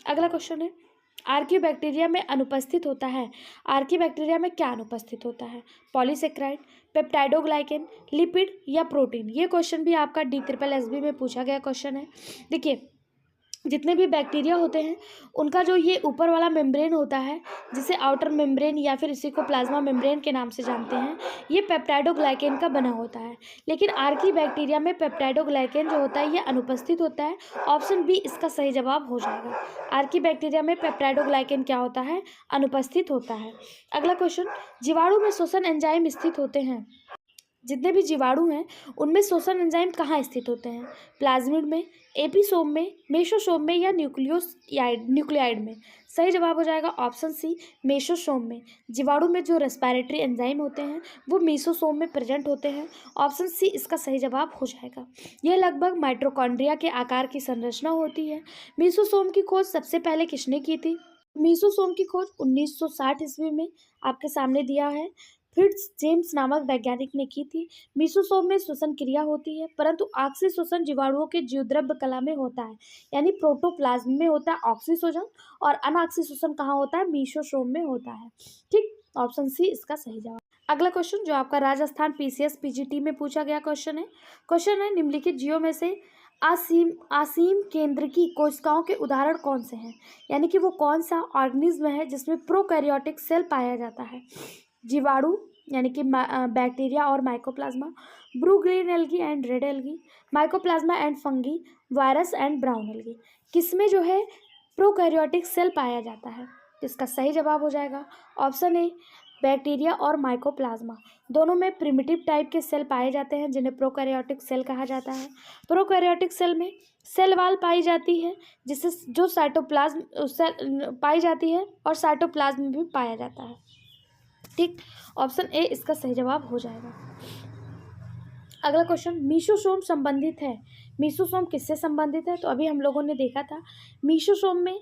अगला क्वेश्चन है, आर्कियोबैक्टीरिया में अनुपस्थित होता है। आर्कियोबैक्टीरिया में क्या अनुपस्थित होता है? पॉलीसेक्राइड, पेप्टाइडोग्लाइकेन, लिपिड या प्रोटीन। ये क्वेश्चन भी आपका DSSB में पूछा गया क्वेश्चन है। देखिए, जितने भी बैक्टीरिया होते हैं उनका जो ये ऊपर वाला मेम्ब्रेन होता है, जिसे आउटर मेम्ब्रेन या फिर इसी को प्लाज्मा मेम्ब्रेन के नाम से जानते हैं, ये पेप्टाइडोग्लाइकेन का बना होता है। लेकिन आर्की बैक्टीरिया में पेप्टाइडोग्लाइकेन जो होता है ये अनुपस्थित होता है। ऑप्शन बी इसका सही जवाब हो जाएगा। आर्की बैक्टीरिया में पेप्टाइडोग्लाइकेन क्या होता है? अनुपस्थित होता है। अगला क्वेश्चन, जीवाणु में श्वसन एंजाइम स्थित होते हैं। जितने भी जीवाणु हैं उनमें श्वसन एंजाइम कहाँ स्थित होते हैं? प्लाज्मिड में, एपिसोम में, मेसोसोम में या न्यूक्लियाइड में। सही जवाब हो जाएगा ऑप्शन सी मेसोसोम में। जीवाणु में जो रेस्पिरेटरी एंजाइम होते हैं वो मेसोसोम में प्रेजेंट होते हैं। ऑप्शन सी इसका सही जवाब हो जाएगा। यह लगभग माइटोकॉन्ड्रिया के आकार की संरचना होती है। मेसोसोम की खोज सबसे पहले किसने की थी? मेसोसोम की खोज 1960 ईस्वी में आपके सामने दिया है, फिट्ज जेम्स नामक वैज्ञानिक ने की थी। मेसोसोम में श्वसन क्रिया होती है, परंतु ऑक्सीश्वसन जीवाणुओं के जीवद्रव्य कला में होता है, यानी प्रोटोप्लाज्म में होता है ऑक्सीश्वसन, और अनऑक्सीश्वसन कहाँ होता है? मेसोसोम में होता है। ठीक, ऑप्शन सी इसका सही जवाब। अगला क्वेश्चन जो आपका राजस्थान PCS PGT में पूछा गया क्वेश्चन है, निम्नलिखित जीवों में से असीम केंद्र की कोशिकाओं के उदाहरण कौन से हैं? यानी कि वो कौन सा ऑर्गेनिज्म है जिसमें प्रोकैरियोटिक सेल पाया जाता है? जीवाणु यानी कि बैक्टीरिया और mycoplasma, blue green algae and red algae, mycoplasma and fungi, virus and brown algae. किसमें जो है प्रोकैरियोटिक सेल पाया जाता है? इसका सही जवाब हो जाएगा ऑप्शन ए बैक्टीरिया और माइकोप्लाज्मा। दोनों में प्रिमिटिव टाइप के सेल पाए जाते हैं जिन्हें प्रोकैरियोटिक सेल कहा जाता है। प्रोकैरियोटिक सेल में सेल वॉल पाई जाती है जिससे जो साइटोप्लाज्म सेल पाई जाती है और साइटोप्लाज्म भी पाया जाता है। ठीक, ऑप्शन ए इसका सही जवाब हो जाएगा। अगला क्वेश्चन, मीसोसोम संबंधित है। मीसोसोम किससे संबंधित है? तो अभी हम लोगों ने देखा था मीसोसोम में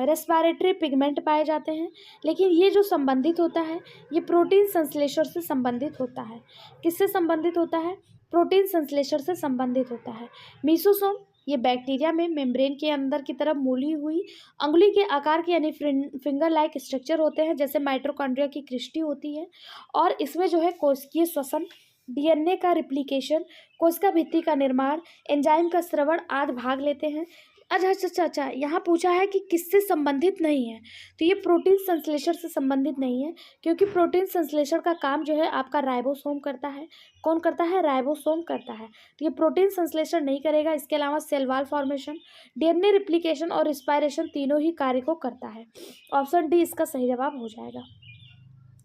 रेस्पिरेटरी पिगमेंट पाए जाते हैं, लेकिन ये जो संबंधित होता है ये प्रोटीन संश्लेषण से संबंधित होता है। किससे संबंधित होता है? प्रोटीन संश्लेषण से संबंधित होता है। मीसोसोम ये बैक्टीरिया में मेम्ब्रेन के अंदर की तरफ मूली हुई अंगुली के आकार के यानी फिंगर लाइक स्ट्रक्चर होते हैं, जैसे माइटोकॉन्ड्रिया की क्रिस्टी होती है, और इसमें जो है कोशिकीय श्वसन, DNA का रिप्लिकेशन, कोशिका भित्ति का निर्माण, एंजाइम का स्रवण आदि भाग लेते हैं। अच्छा, यहाँ पूछा है कि किससे संबंधित नहीं है, तो ये प्रोटीन संश्लेषण से संबंधित नहीं है, क्योंकि प्रोटीन संश्लेषण का काम जो है आपका राइबोसोम करता है। कौन करता है? राइबोसोम करता है। तो ये प्रोटीन संश्लेषण नहीं करेगा। इसके अलावा cell wall formation, DNA replication और रिस्पायरेशन तीनों ही कार्य को करता है। ऑप्शन डी इसका सही जवाब हो जाएगा।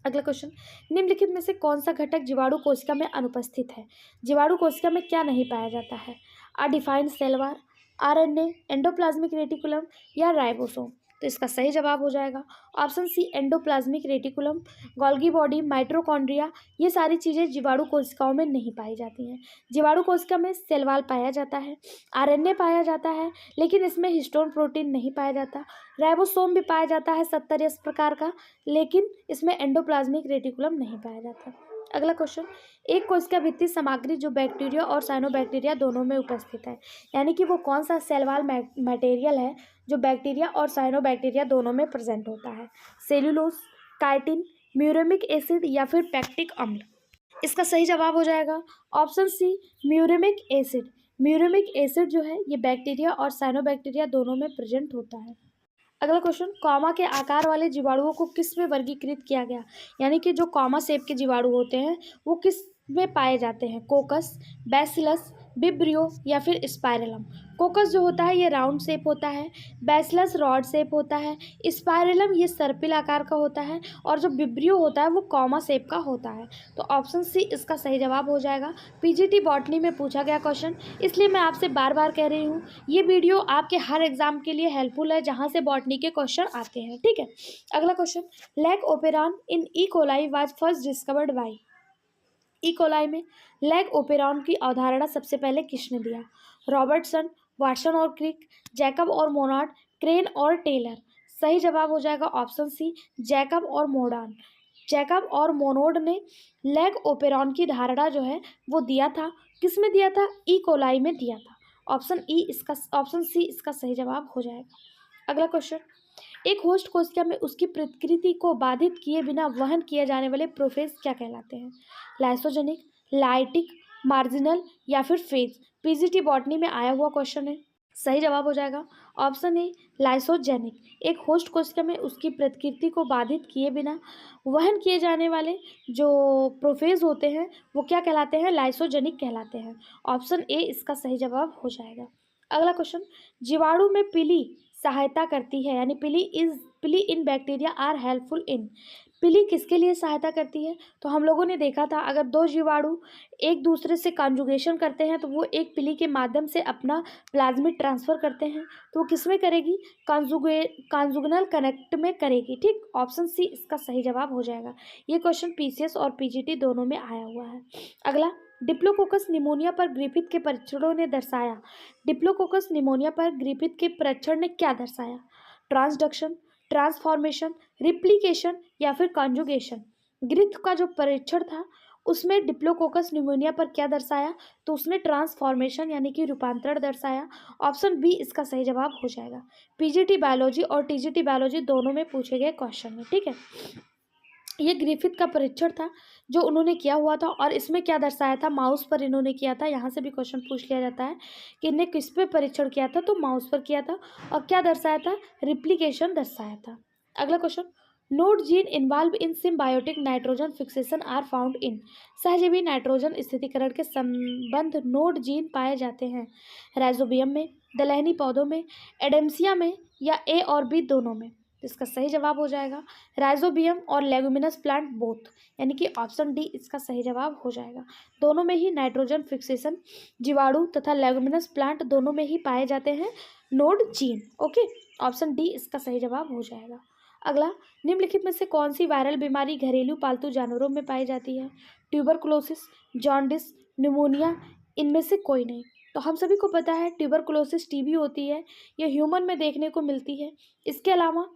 अगला क्वेश्चन, निम्नलिखित में से कौन सा घटक जीवाणु कोशिका में अनुपस्थित है? जीवाणु कोशिका में क्या नहीं पाया जाता है? A defined cell wall, RNA, endoplasmic reticulum या राइबोसोम? तो इसका सही जवाब हो जाएगा option C endoplasmic reticulum, Golgi body, mitochondria. ये सारी चीज़ें जीवाणु कोशिकाओं में नहीं पाई जाती हैं। जीवाणु कोशिका में सेल वाल पाया जाता है, आरएनए पाया जाता है, लेकिन इसमें हिस्टोन प्रोटीन नहीं पाया जाता। राइबोसोम भी पाया जाता है 70 प्रकार का, लेकिन इसमें एंडोप्लाज्मिक रेटिकुलम नहीं पाया जाता। अगला क्वेश्चन, एक कोशिका भित्ति सामग्री जो बैक्टीरिया और साइनोबैक्टीरिया दोनों में उपस्थित है, यानी कि वो कौन सा सेल वाल मटेरियल है जो बैक्टीरिया और साइनोबैक्टीरिया दोनों में प्रेजेंट होता है? सेल्यूलोज, काइटिन, म्यूरेमिक एसिड या फिर पैक्टिक अम्ल? इसका सही जवाब हो जाएगा option C muramic acid. Muramic acid जो है ये बैक्टीरिया और साइनोबैक्टीरिया दोनों में प्रेजेंट होता है। अगला क्वेश्चन, कॉमा के आकार वाले जीवाणुओं को किस में वर्गीकृत किया गया? यानी कि जो कॉमा शेप के जीवाणु होते हैं वो किस में पाए जाते हैं? कोकस, बैसिलस, विब्रियो या फिर स्पाइरलम? कोकस जो होता है ये राउंड शेप होता है, बैसिलस रॉड शेप होता है, स्पाइरलम ये सर्पिल आकार का होता है, और जो विब्रियो होता है वो कॉमा शेप का होता है। तो ऑप्शन सी इसका सही जवाब हो जाएगा। पीजीटी बॉटनी में पूछा गया क्वेश्चन, इसलिए मैं आपसे बार बार कह रही हूँ ये वीडियो आपके हर एग्जाम के लिए हेल्पफुल है जहाँ से बॉटनी के क्वेश्चन आते हैं। ठीक है, अगला question, lag operon in E coli was first discovered by? E coli में लैग ओपेरॉन की अवधारणा सबसे पहले किसने दिया? रॉबर्टसन, वाटसन और क्रिक, जैकब और मोनार्ड, क्रेन और टेलर? सही जवाब हो जाएगा ऑप्शन सी जैकब और मोडान। जैकब और मोनोड ने लैग ओपेरॉन की धारणा जो है वो दिया था, किस में दिया था? ई कोलाई में दिया था। ऑप्शन सी इसका सही जवाब हो जाएगा। अगला क्वेश्चन, एक होस्ट कोशिका में उसकी प्रकृति को बाधित किए बिना वहन किए जाने वाले प्रोफेज क्या कहलाते हैं? लाइसोजेनिक, लाइटिक, मार्जिनल या फिर फेज? पीजीटी बॉटनी में आया हुआ क्वेश्चन है। सही जवाब हो जाएगा ऑप्शन ए लाइसोजेनिक। एक होस्ट कोशिका में उसकी प्रकृति को बाधित किए बिना वहन किए जाने वाले जो प्रोफेज होते हैं वो क्या कहलाते हैं? लाइसोजेनिक कहलाते हैं। ऑप्शन ए इसका सही जवाब हो जाएगा। अगला क्वेश्चन, जीवाणु में पीली सहायता करती है, यानी pili in bacteria are helpful in? Pili किसके लिए सहायता करती है? तो हम लोगों ने देखा था अगर दो जीवाणु एक दूसरे से कॉन्जुगेशन करते हैं तो वो एक पीली के माध्यम से अपना प्लाज्मिड ट्रांसफ़र करते हैं, तो वो किस में करेगी? कॉन्जुगनल कनेक्ट में करेगी। ठीक, ऑप्शन सी इसका सही जवाब हो जाएगा। ये क्वेश्चन पीसीएस और पीजीटी दोनों में आया हुआ है। अगला, डिप्लोकोकस निमोनिया पर ग्रिफिथ के परीक्षणों ने दर्शाया। डिप्लोकोकस निमोनिया पर ग्रिफिथ के परीक्षण ने क्या दर्शाया? ट्रांसडक्शन, ट्रांसफॉर्मेशन, रिप्लिकेशन या फिर कॉन्जुगेशन? ग्रिफिथ का जो परीक्षण था उसमें डिप्लोकोकस निमोनिया पर क्या दर्शाया? तो उसने ट्रांसफॉर्मेशन यानी कि रूपांतरण दर्शाया। ऑप्शन बी इसका सही जवाब हो जाएगा। पीजीटी बायोलॉजी और टीजीटी बायोलॉजी दोनों में पूछे गए क्वेश्चन है। ठीक है, ये ग्रिफिथ का परीक्षण था जो उन्होंने किया हुआ था, और इसमें क्या दर्शाया था? माउस पर इन्होंने किया था। यहाँ से भी क्वेश्चन पूछ लिया जाता है कि इन्हें किस पे परीक्षण किया था, तो माउस पर किया था। और क्या दर्शाया था? रिप्लिकेशन दर्शाया था। अगला question, nod gene involved in symbiotic nitrogen fixation are found in? सहजीवी नाइट्रोजन स्थिरीकरण के संबंध नोड जीन पाए जाते हैं राइजोबियम में, दलहनी पौधों में, एडेम्सिया में या ए और बी दोनों में? इसका सही जवाब हो जाएगा राइजोबियम और लेगुमिनस प्लांट बोथ, यानी कि ऑप्शन डी इसका सही जवाब हो जाएगा। दोनों में ही नाइट्रोजन फिक्सेशन जीवाणु तथा लेगुमिनस प्लांट दोनों में ही पाए जाते हैं nod gene. Okay, option D इसका सही जवाब हो जाएगा। अगला, निम्नलिखित में से कौन सी वायरल बीमारी घरेलू पालतू जानवरों में पाई जाती है? ट्यूबरकुलोसिस, जॉन्डिस, निमोनिया, इनमें से कोई नहीं। तो हम सभी को पता है ट्यूबरकुलोसिस टीबी होती है, ये ह्यूमन में देखने को मिलती है। इसके अलावा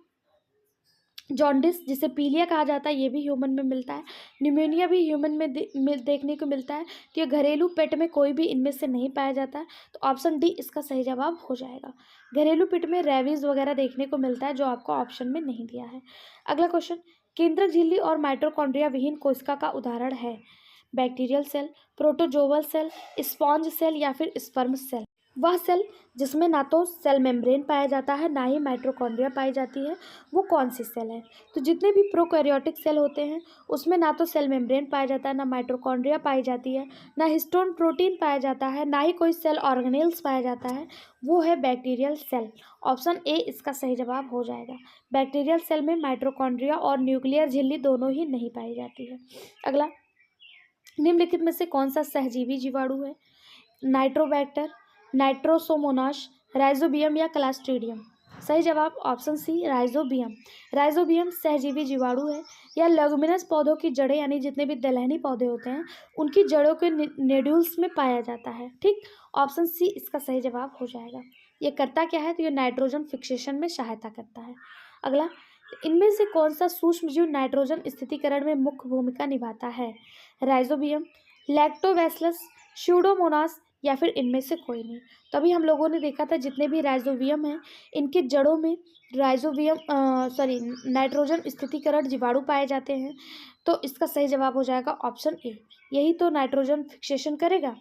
जॉन्डिस जिसे पीलिया कहा जाता है ये भी ह्यूमन में मिलता है। निमोनिया भी ह्यूमन में देखने को मिलता है। तो ये घरेलू पेट में कोई भी इनमें से नहीं पाया जाता है। तो ऑप्शन डी इसका सही जवाब हो जाएगा। घरेलू पेट में रेबीज वगैरह देखने को मिलता है जो आपको ऑप्शन में नहीं दिया है। अगला क्वेश्चन, केंद्रक झिल्ली और माइटोकॉन्ड्रिया विहीन कोशिका का उदाहरण है? Bacterial cell, protozoal cell, sponge cell या फिर स्पर्म सेल? वह सेल जिसमें ना तो सेल मेम्ब्रेन पाया जाता है ना ही माइटोकॉन्ड्रिया पाई जाती है, वो कौन सी सेल है? तो जितने भी प्रोकैरियोटिक सेल होते हैं उसमें ना तो सेल मेम्ब्रेन पाया जाता है, ना माइटोकॉन्ड्रिया पाई जाती है, ना हिस्टोन प्रोटीन पाया जाता है, ना ही कोई सेल ऑर्गेनेल्स पाया जाता है, वो है बैक्टीरियल सेल। ऑप्शन ए इसका सही जवाब हो जाएगा। बैक्टीरियल सेल में माइटोकॉन्ड्रिया और न्यूक्लियर झिल्ली दोनों ही नहीं पाई जाती है। अगला, निम्नलिखित में से कौन सा सहजीवी जीवाणु है? नाइट्रोबैक्टर, नाइट्रोसोमोनास, राइजोबियम या क्लास्ट्रीडियम? सही जवाब ऑप्शन सी राइजोबियम। राइजोबियम सहजीवी जीवाणु है। यह लेगुमिनस पौधों की जड़ें यानी जितने भी दलहनी पौधे होते हैं उनकी जड़ों के नोड्यूल्स में पाया जाता है। ठीक, ऑप्शन सी इसका सही जवाब हो जाएगा। ये करता क्या है? तो ये नाइट्रोजन फिक्सेशन में सहायता करता है। अगला, इनमें से कौन सा सूक्ष्मजीव नाइट्रोजन स्थितीकरण में मुख्य भूमिका निभाता है? राइजोबियम, लैक्टोबैसिलस, स्यूडोमोनास या फिर इनमें से कोई नहीं? तो अभी हम लोगों ने देखा था जितने भी राइजोबियम हैं इनके जड़ों में राइजोबियम नाइट्रोजन स्थितीकरण जीवाणु पाए जाते हैं। तो इसका सही जवाब हो जाएगा ऑप्शन ए। यही तो नाइट्रोजन फिक्सेशन करेगा।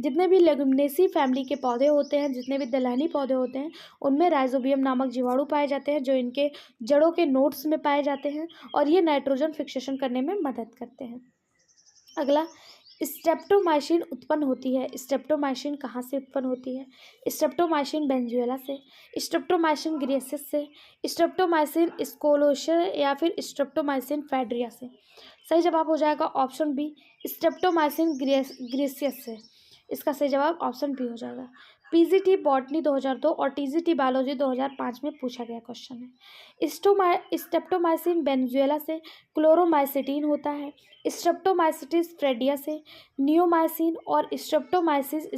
जितने भी लेगुमिनेसी फैमिली के पौधे होते हैं, जितने भी दलहनी पौधे होते हैं, उनमें राइजोबियम नामक जीवाणु पाए जाते हैं जो इनके जड़ों के नोड्स में पाए जाते हैं और ये नाइट्रोजन फिक्सेशन करने में मदद करते हैं। अगला, स्ट्रेप्टोमाइसिन उत्पन्न होती है। स्ट्रेप्टोमाइसिन कहाँ से उत्पन्न होती है? स्ट्रेप्टोमाइसिन बेंजुएला से, स्ट्रेप्टोमाइसिन ग्रेसिस से, स्ट्रेप्टोमाइसिन स्कोलोशिया या फिर स्ट्रेप्टोमाइसिन फैड्रिया से? सही जवाब हो जाएगा ऑप्शन बी स्ट्रेप्टोमाइसिन ग्रेसियस से। इसका सही जवाब ऑप्शन बी हो जाएगा। पीजीटी बॉटनी 2002 और टीजीटी बायोलॉजी 2005 में पूछा गया क्वेश्चन है। स्ट्रेप्टोमाइसिन बेंजुएला से क्लोरोमाइसिटीन होता है, स्ट्रेप्टोमाइसिटिस फ्रेडिया से नियोमाइसिन और स्ट्रेप्टोमाइसिस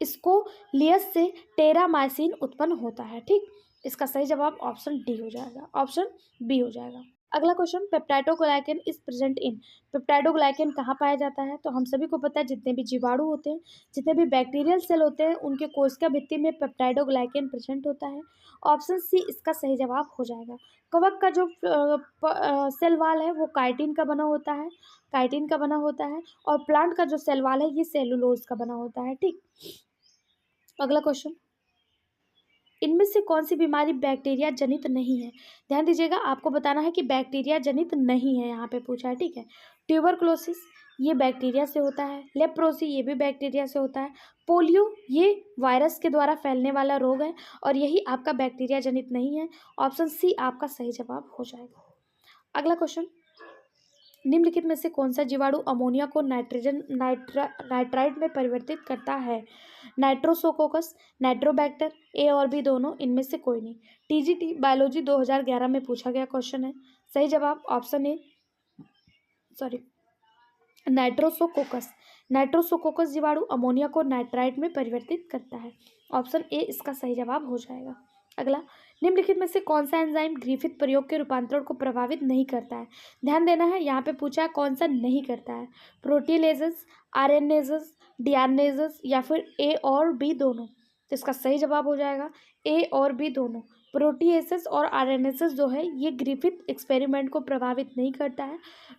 स्कोलियस से टेरामाइसिन उत्पन्न होता है। ठीक, इसका सही जवाब ऑप्शन डी हो जाएगा, ऑप्शन बी हो जाएगा। अगला question, peptidoglycan is present in. Peptidoglycan कहाँ पाया जाता है? तो हम सभी को पता है जितने भी जीवाणु होते हैं, जितने भी बैक्टीरियल सेल होते हैं, उनके कोशिका भित्ति में पेप्टाइडोग्लाइकन प्रेजेंट होता है। ऑप्शन सी इसका सही जवाब हो जाएगा। कवक का जो सेल वाल है वो काइटिन का बना होता है, काइटिन का बना होता है, और प्लांट का जो सेल वाल है ये सेलुलोज का बना होता है। ठीक, अगला क्वेश्चन, इनमें से कौन सी बीमारी बैक्टीरिया जनित नहीं है? ध्यान दीजिएगा, आपको बताना है कि बैक्टीरिया जनित नहीं है, यहाँ पे पूछा है। ठीक है, ट्यूबरकुलोसिस ये बैक्टीरिया से होता है, लेप्रोसी ये भी बैक्टीरिया से होता है, पोलियो ये वायरस के द्वारा फैलने वाला रोग है और यही आपका बैक्टीरिया जनित नहीं है। ऑप्शन सी आपका सही जवाब हो जाएगा। अगला क्वेश्चन, निम्नलिखित में से कौन सा जीवाणु अमोनिया को नाइट्राइट में परिवर्तित करता है? नाइट्रोसोकोकस, नाइट्रोबैक्टर, ए और बी दोनों, इनमें से कोई नहीं? टीजीटी बायोलॉजी 2011 में पूछा गया क्वेश्चन है। सही जवाब ऑप्शन ए नाइट्रोसोकोकस। नाइट्रोसोकोकस जीवाणु अमोनिया को नाइट्राइट में परिवर्तित करता है। ऑप्शन ए इसका सही जवाब हो जाएगा। अगला, निम्नलिखित में से कौन सा एंजाइम ग्रिफिथ प्रयोग के रूपांतरण को प्रभावित नहीं करता है? ध्यान देना है, यहाँ पे पूछा है कौन सा नहीं करता है। प्रोटीलेजेस, आरएनएजेस, डीआरएनेजेस या फिर ए और बी दोनों? तो इसका सही जवाब हो जाएगा ए और बी दोनों। प्रोटीएसेस और आरएनएसेस जो है ये ग्रिफिथ एक्सपेरिमेंट को प्रभावित नहीं करता है।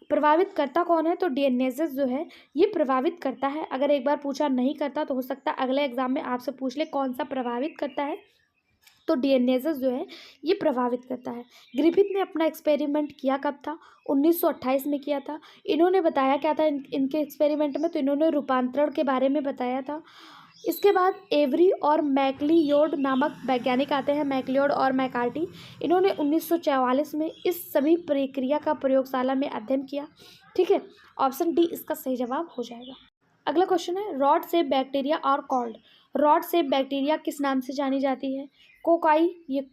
प्रभावित करता कौन है? तो डीएनएजेस जो है ये प्रभावित करता है। अगर एक बार पूछा नहीं करता तो हो सकता है अगले एग्जाम में आपसे पूछ ले कौन सा प्रभावित करता है, तो डीएनएजेस जो है ये प्रभावित करता है। ग्रिफिथ ने अपना एक्सपेरिमेंट किया कब था? 1928 में किया था। इन्होंने बताया क्या था इनके एक्सपेरिमेंट में? तो इन्होंने रूपांतरण के बारे में बताया था। इसके बाद एवरी और मैकलियोड नामक वैज्ञानिक आते हैं, मैकलियोड और मैकार्टी। इन्होंने 1944 में इस सभी प्रक्रिया का प्रयोगशाला में अध्ययन किया। ठीक है, ऑप्शन डी इसका सही जवाब हो जाएगा। अगला क्वेश्चन है, रॉड शेप बैक्टीरिया और कॉल्ड। रॉड शेप बैक्टीरिया किस नाम से जानी जाती है? कोकाई ये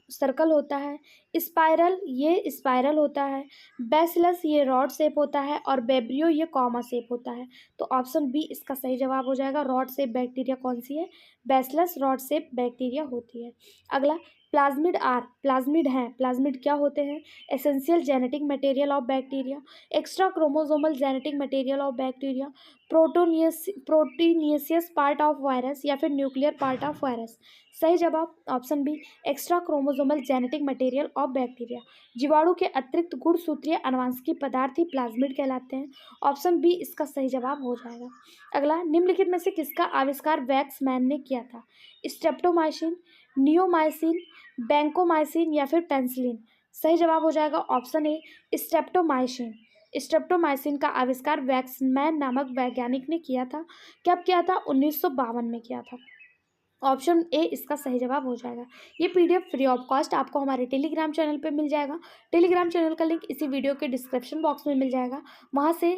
सर्कल होता है, स्पाइरल ये स्पाइरल होता है, बैसिलस ये रॉड शेप होता है और बेब्रियो ये कॉमा शेप होता है। तो ऑप्शन बी इसका सही जवाब हो जाएगा। रॉड शेप बैक्टीरिया कौन सी है? बैसिलस रॉड शेप बैक्टीरिया होती है। अगला, प्लाज्मिड हैं। प्लाज्मिड क्या होते हैं? Essential genetic material of bacteria, extra chromosomal genetic material of bacteria, proteinaceous part of virus या फिर न्यूक्लियर पार्ट ऑफ वायरस। सही जवाब option B, extra chromosomal genetic material of bacteria. जीवाणु के अतिरिक्त गुणसूत्रीय आनुवंशिक पदार्थ ही प्लाज्मिड कहलाते हैं। ऑप्शन बी इसका सही जवाब हो जाएगा। अगला, निम्नलिखित में से किसका आविष्कार वैक्समैन ने किया था? स्ट्रेप्टोमाइसिन, नियोमाइसिन, बैंकोमाइसिन या फिर पेंसिलिन। सही जवाब हो जाएगा ऑप्शन ए, स्ट्रेप्टोमाइसिन। स्ट्रेप्टोमाइसिन का आविष्कार वैक्समैन नामक वैज्ञानिक ने किया था। कब किया था? 1952 में किया था। ऑप्शन ए इसका सही जवाब हो जाएगा। ये पीडीएफ फ्री ऑफ कॉस्ट आपको हमारे टेलीग्राम चैनल पे मिल जाएगा। टेलीग्राम चैनल का लिंक इसी वीडियो के डिस्क्रिप्शन बॉक्स में मिल जाएगा। वहाँ से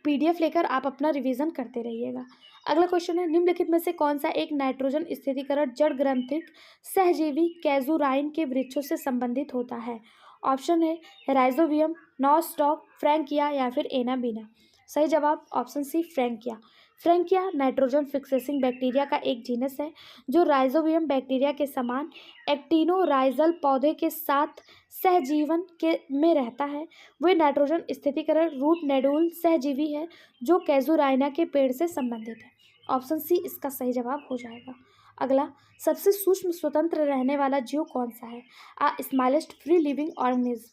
पीडीएफ लेकर आप अपना रिवीजन करते रहिएगा। अगला क्वेश्चन है, निम्नलिखित में से कौन सा एक नाइट्रोजन स्थिरीकरण जड़ ग्रंथिक सहजीवी कैजुराइन के वृक्षों से संबंधित होता है? ऑप्शन है राइजोबियम, नॉस्टॉक, फ्रैंकिया या फिर एनाबीना। सही जवाब option C, Frankia. Frankia nitrogen fixing bacteria का एक जीनस है जो राइजोबियम बैक्टीरिया के समान एक्टिनोराइजल पौधे के साथ सहजीवन के में रहता है। वह नाइट्रोजन स्थिरीकरण रूट नोडुल सहजीवी है जो कैजुराइना के पेड़ से संबंधित है। ऑप्शन सी इसका सही जवाब हो जाएगा। अगला, सबसे सूक्ष्म स्वतंत्र रहने वाला जीव कौन सा है? Smallest free living organism,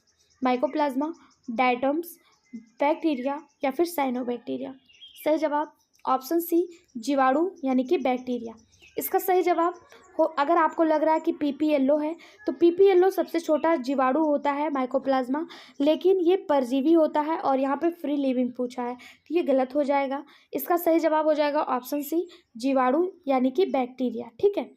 mycoplasma, diatoms, bacteria या फिर साइनोबैक्टीरिया। सही जवाब ऑप्शन सी, जीवाणु यानी कि बैक्टीरिया। इसका सही जवाब हो, अगर आपको लग रहा है कि पीपी येलो है तो पीपी येलो सबसे छोटा जीवाणु होता है माइकोप्लाज्मा, लेकिन ये परजीवी होता है और यहाँ पे फ्री लिविंग पूछा है तो ये गलत हो जाएगा। इसका सही जवाब हो जाएगा ऑप्शन सी, जीवाणु यानी कि बैक्टीरिया। ठीक है,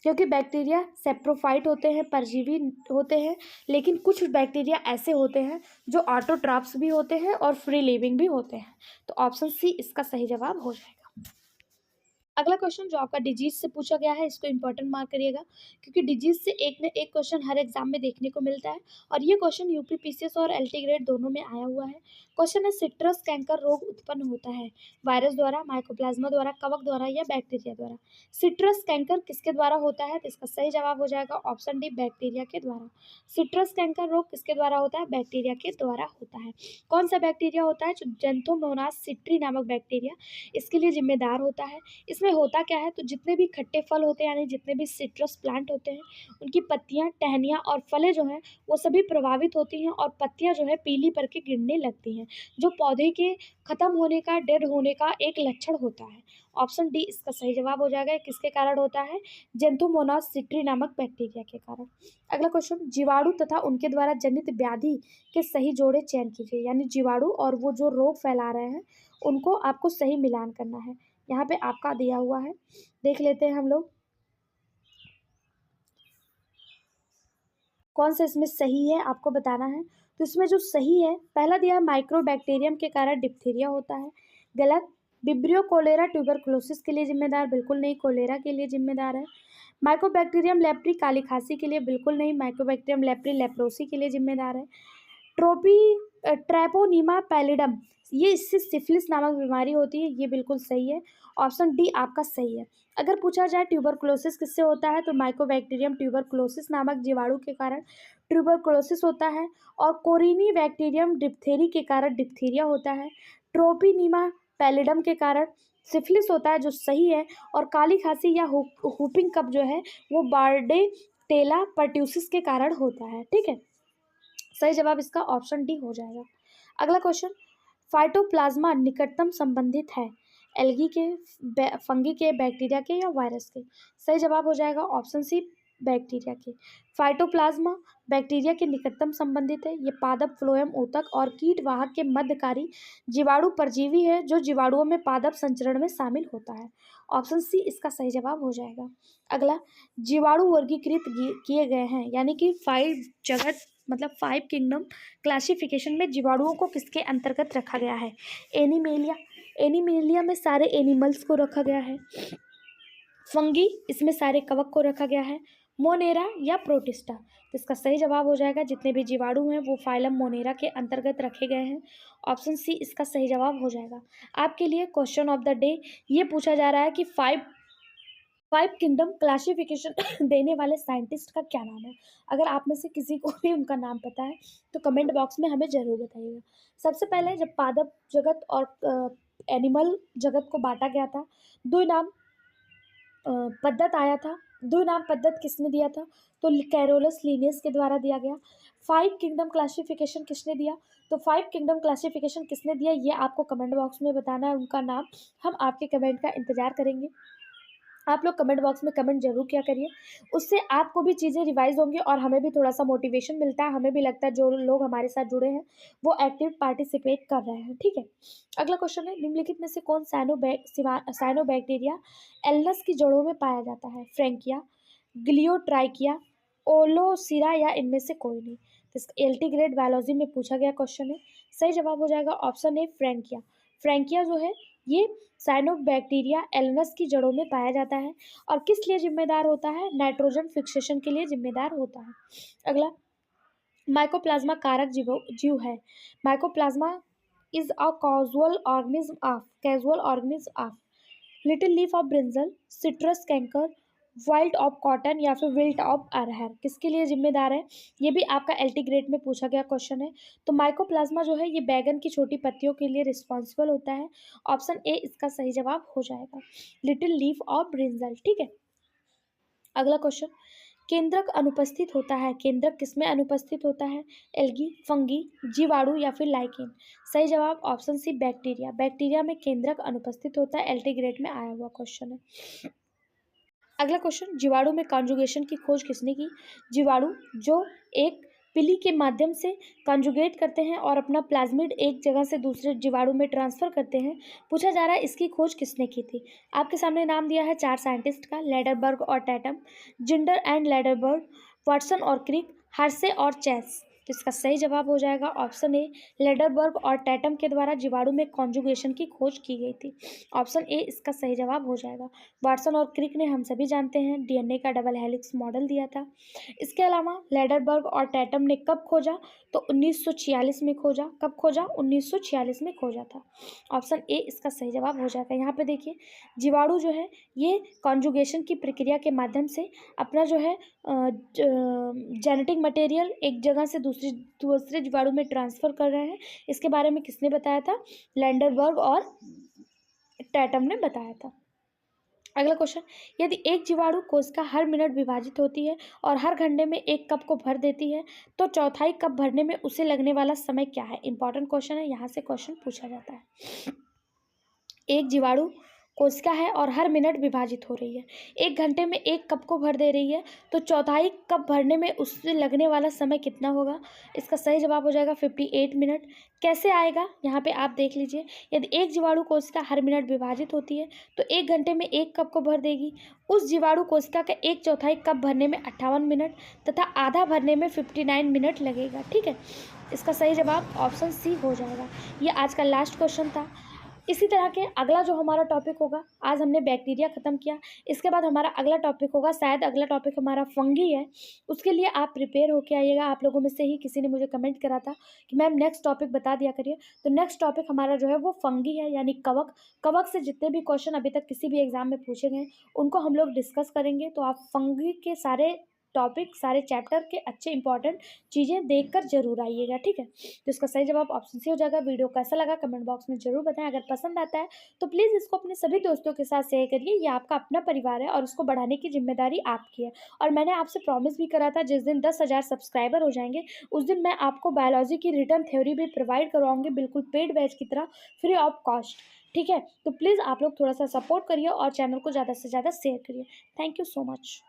क्योंकि बैक्टीरिया सेप्रोफाइट होते हैं, परजीवी होते हैं, लेकिन कुछ बैक्टीरिया ऐसे होते हैं जो ऑटोट्रॉफ्स भी होते हैं और फ्री लिविंग भी होते हैं। तो ऑप्शन सी इसका सही जवाब हो जाएगा। अगला क्वेश्चन जो आपका डिजीज से पूछा गया है, इसको इंपॉर्टेंट मार्क करिएगा क्योंकि डिजीज से एक न एक क्वेश्चन हर एग्जाम में देखने को मिलता है और ये क्वेश्चन यूपी पीसीएस और एलटी ग्रेड दोनों में आया हुआ है। क्वेश्चन है, सिट्रस कैंकर रोग उत्पन्न होता है वायरस द्वारा, माइकोप्लाज्मा द्वारा, कवक द्वारा या बैक्टीरिया द्वारा? सिट्रस कैंकर किसके द्वारा होता है? तो इसका सही जवाब हो जाएगा ऑप्शन डी, बैक्टीरिया के द्वारा। सिट्रस कैंकर रोग किसके द्वारा होता है? बैक्टीरिया के द्वारा होता है। कौन सा बैक्टीरिया होता है? जो जेंथोमोनास सिट्री नामक बैक्टीरिया इसके लिए जिम्मेदार होता है। इसमें होता क्या है, तो जितने भी खट्टे फल होते हैं यानी जितने भी सिट्रस प्लांट होते हैं उनकी पत्तियां, टहनियां और फलें जो हैं वो सभी प्रभावित होती हैं और पत्तियां जो है पीली पड़ के गिरने लगती हैं, जो पौधे के खत्म होने का, डेड होने का एक लक्षण होता है। ऑप्शन डी इसका सही जवाब हो जाएगा। किसके कारण होता है? जेंथोमोनास सिट्री नामक बैक्टीरिया के कारण। अगला क्वेश्चन, जीवाणु तथा उनके द्वारा जनित व्याधि के सही जोड़े चयन कीजिए, यानी जीवाणु और वो जो रोग फैला रहे हैं उनको आपको सही मिलान करना है। यहाँ पे आपका दिया हुआ है, देख लेते हैं हम लोग कौन सा इसमें सही है, आपको बताना है। तो इसमें जो सही है, पहला दिया है माइक्रोबैक्टीरियम के कारण डिप्थीरिया होता है, गलत। विब्रियो कोलेरा ट्यूबरकुलोसिस के लिए जिम्मेदार, बिल्कुल नहीं, कोलेरा के लिए जिम्मेदार है। माइकोबैक्टीरियम लेप्री काली खांसी के लिए, बिल्कुल नहीं, माइकोबैक्टीरियम लेप्री लेप्रोसी के लिए जिम्मेदार है। ट्रैपोनीमा पैलिडम, ये इससे सिफिलिस नामक बीमारी होती है, ये बिल्कुल सही है। ऑप्शन डी आपका सही है। अगर पूछा जाए ट्यूबरकुलोसिस किससे होता है, तो माइकोबैक्टीरियम ट्यूबरकुलोसिस नामक जीवाणु के कारण ट्यूबरकुलोसिस होता है और कोरिनी बैक्टीरियम डिप्थेरी के कारण डिप्थीरिया होता है। ट्रोपिनीमा पैलिडम के कारण सिफिलिस होता है, जो सही है। और काली खांसी या हुपिंग कफ जो है वो बार्डेटेला पर्ट्यूसिस के कारण होता है। ठीक है, सही जवाब इसका ऑप्शन डी हो जाएगा। अगला क्वेश्चन, फाइटोप्लाज्मा निकटतम संबंधित है एल्गी के, फंगी के, बैक्टीरिया के या वायरस के? सही जवाब हो जाएगा ऑप्शन सी, बैक्टीरिया के। फाइटोप्लाज्मा बैक्टीरिया के निकटतम संबंधित है। ये पादप, फ्लोएम, ऊतक और कीटवाहक के मध्यकारी जीवाणु परजीवी है जो जीवाणुओं में पादप संचरण में शामिल होता है। ऑप्शन सी इसका सही जवाब हो जाएगा। अगला, जीवाणु वर्गीकृत किए गए हैं, यानी कि 5 जगत मतलब 5 किंगडम क्लासिफिकेशन में जीवाणुओं को किसके अंतर्गत रखा गया है? एनिमेलिया, एनिमेलिया में सारे एनिमल्स को रखा गया है। फंगी, इसमें सारे कवक को रखा गया है। मोनेरा या प्रोटिस्टा, तो इसका सही जवाब हो जाएगा जितने भी जीवाणु हैं वो फाइलम मोनेरा के अंतर्गत रखे गए हैं। ऑप्शन सी इसका सही जवाब हो जाएगा। आपके लिए क्वेश्चन ऑफ द डे ये पूछा जा रहा है कि 5 फाइव किंगडम क्लासिफिकेशन देने वाले साइंटिस्ट का क्या नाम है? अगर आप में से किसी को भी उनका नाम पता है तो कमेंट बॉक्स में हमें ज़रूर बताइएगा। सबसे पहले जब पादप जगत और एनिमल जगत को बांटा गया था, दो नाम पद्धत आया था। दो नाम पद्धत किसने दिया था? तो कैरोलस लीनियस के द्वारा दिया गया। फाइव किंगडम क्लासिफिकेशन किसने दिया? तो फाइव किंगडम क्लासिफिकेशन किसने दिया ये आपको कमेंट बॉक्स में बताना है, उनका नाम। हम आपके कमेंट का इंतजार करेंगे। आप लोग कमेंट बॉक्स में कमेंट जरूर किया करिए, उससे आपको भी चीज़ें रिवाइज होंगी और हमें भी थोड़ा सा मोटिवेशन मिलता है। हमें भी लगता है जो लोग हमारे साथ जुड़े हैं वो एक्टिव पार्टिसिपेट कर रहे हैं। ठीक है, अगला क्वेश्चन है, निम्नलिखित में से कौन साइनोबैक्टीरिया एल्नस की जड़ों में पाया जाता है? फ्रैंकिया, ग्लियोट्राइकिया, ओलोसिरा या इनमें से कोई नहीं? तो इसका एल्टी ग्रेड बायोलॉजी में पूछा गया क्वेश्चन है। सही जवाब हो जाएगा ऑप्शन ए फ्रैंकिया। फ्रैंकिया जो है ये साइनोबैक्टीरिया एल्नस की जड़ों में पाया जाता है और किस लिए जिम्मेदार होता है? नाइट्रोजन फिक्सेशन के लिए जिम्मेदार होता है। अगला, माइकोप्लाज्मा कारक जीव है। Mycoplasma is a casual organism of little leaf of brinjal, citrus canker, wilt of cotton या फिर विल्ट ऑफ अरहर, किसके लिए जिम्मेदार है? ये भी आपका एल्टीग्रेड में पूछा गया क्वेश्चन है। तो माइकोप्लाज्मा जो है ये बैगन की छोटी पत्तियों के लिए रिस्पॉन्सिबल होता है। ऑप्शन ए इसका सही जवाब हो जाएगा, लिटिल लीफ ऑफ ब्रिंजल। ठीक है, अगला क्वेश्चन, केंद्रक अनुपस्थित होता है। केंद्रक किसमें अनुपस्थित होता है? एल्गी, फंगी, जीवाणु या फिर लाइकेन? सही जवाब ऑप्शन सी बैक्टीरिया। बैक्टीरिया में केंद्रक अनुपस्थित होता है, एल्टीग्रेड में आया हुआ क्वेश्चन है। अगला क्वेश्चन, जीवाणु में कॉन्जुगेशन की खोज किसने की? जीवाणु जो एक पिली के माध्यम से कॉन्जुगेट करते हैं और अपना प्लाज्मिड एक जगह से दूसरे जीवाणु में ट्रांसफर करते हैं, पूछा जा रहा है इसकी खोज किसने की थी? आपके सामने नाम दिया है चार साइंटिस्ट का, लेडरबर्ग और Tatum, Zinder and Lederberg, Watson और क्रिक, हर्से और चेस। तो इसका सही जवाब हो जाएगा ऑप्शन ए, लेडरबर्ग और टैटम के द्वारा जीवाणु में कॉन्जुगेशन की खोज की गई थी। ऑप्शन ए इसका सही जवाब हो जाएगा। वाटसन और क्रिक ने हम सभी जानते हैं डीएनए का डबल हेलिक्स मॉडल दिया था। इसके अलावा लेडरबर्ग और टैटम ने कब खोजा? तो 1946 में खोजा। कब खोजा? 1946 में खोजा था। ऑप्शन ए इसका सही जवाब हो जाएगा। यहाँ पे देखिए, जीवाणु जो है ये कॉन्जुगेशन की प्रक्रिया के माध्यम से अपना जो है जेनेटिक मटेरियल एक जगह से दूसरे जीवाणु में ट्रांसफ़र कर रहे हैं। इसके बारे में किसने बताया था? लेडरबर्ग और टैटम ने बताया था। अगला क्वेश्चन, यदि एक जीवाणु कोशिका हर मिनट विभाजित होती है और हर घंटे में एक कप को भर देती है तो चौथाई कप भरने में उसे लगने वाला समय क्या है? इंपॉर्टेंट क्वेश्चन है, यहाँ से क्वेश्चन पूछा जाता है। एक जीवाणु कोशिका है और हर मिनट विभाजित हो रही है, एक घंटे में एक कप को भर दे रही है, तो चौथाई कप भरने में उससे लगने वाला समय कितना होगा? इसका सही जवाब हो जाएगा 58 मिनट। कैसे आएगा यहाँ पे आप देख लीजिए, यदि एक जीवाणु कोशिका हर मिनट विभाजित होती है तो एक घंटे में एक कप को भर देगी, उस जीवाणु कोशिका का एक चौथाई कप भरने में 58 मिनट तथा आधा भरने में 59 मिनट लगेगा। ठीक है, इसका सही जवाब ऑप्शन सी हो जाएगा। ये आज का लास्ट क्वेश्चन था। इसी तरह के अगला जो हमारा टॉपिक होगा, आज हमने बैक्टीरिया ख़त्म किया, इसके बाद हमारा अगला टॉपिक होगा, शायद अगला टॉपिक हमारा फंगी है। उसके लिए आप प्रिपेयर होके आइएगा। आप लोगों में से ही किसी ने मुझे कमेंट करा था कि मैम नेक्स्ट टॉपिक बता दिया करिए, तो नेक्स्ट टॉपिक हमारा जो है वो फंगी है, यानी कवक। कवक से जितने भी क्वेश्चन अभी तक किसी भी एग्जाम में पूछे गए उनको हम लोग डिस्कस करेंगे। तो आप फंगी के सारे टॉपिक, सारे चैप्टर के अच्छे इंपॉर्टेंट चीज़ें देखकर जरूर आइएगा। ठीक है, तो इसका सही जवाब ऑप्शन सी हो जाएगा। वीडियो कैसा लगा कमेंट बॉक्स में जरूर बताएं। अगर पसंद आता है तो प्लीज़ इसको अपने सभी दोस्तों के साथ शेयर करिए। ये आपका अपना परिवार है और उसको बढ़ाने की जिम्मेदारी आपकी है। और मैंने आपसे प्रॉमिस भी करा था, जिस दिन 10,000 सब्सक्राइबर हो जाएंगे उस दिन मैं आपको बायोलॉजी की रिटर्न थ्योरी भी प्रोवाइड करवाऊंगी, बिल्कुल पेड बैच की तरह, फ्री ऑफ कॉस्ट। ठीक है, तो प्लीज़ आप लोग थोड़ा सा सपोर्ट करिए और चैनल को ज़्यादा से ज़्यादा शेयर करिए। Thank you so much.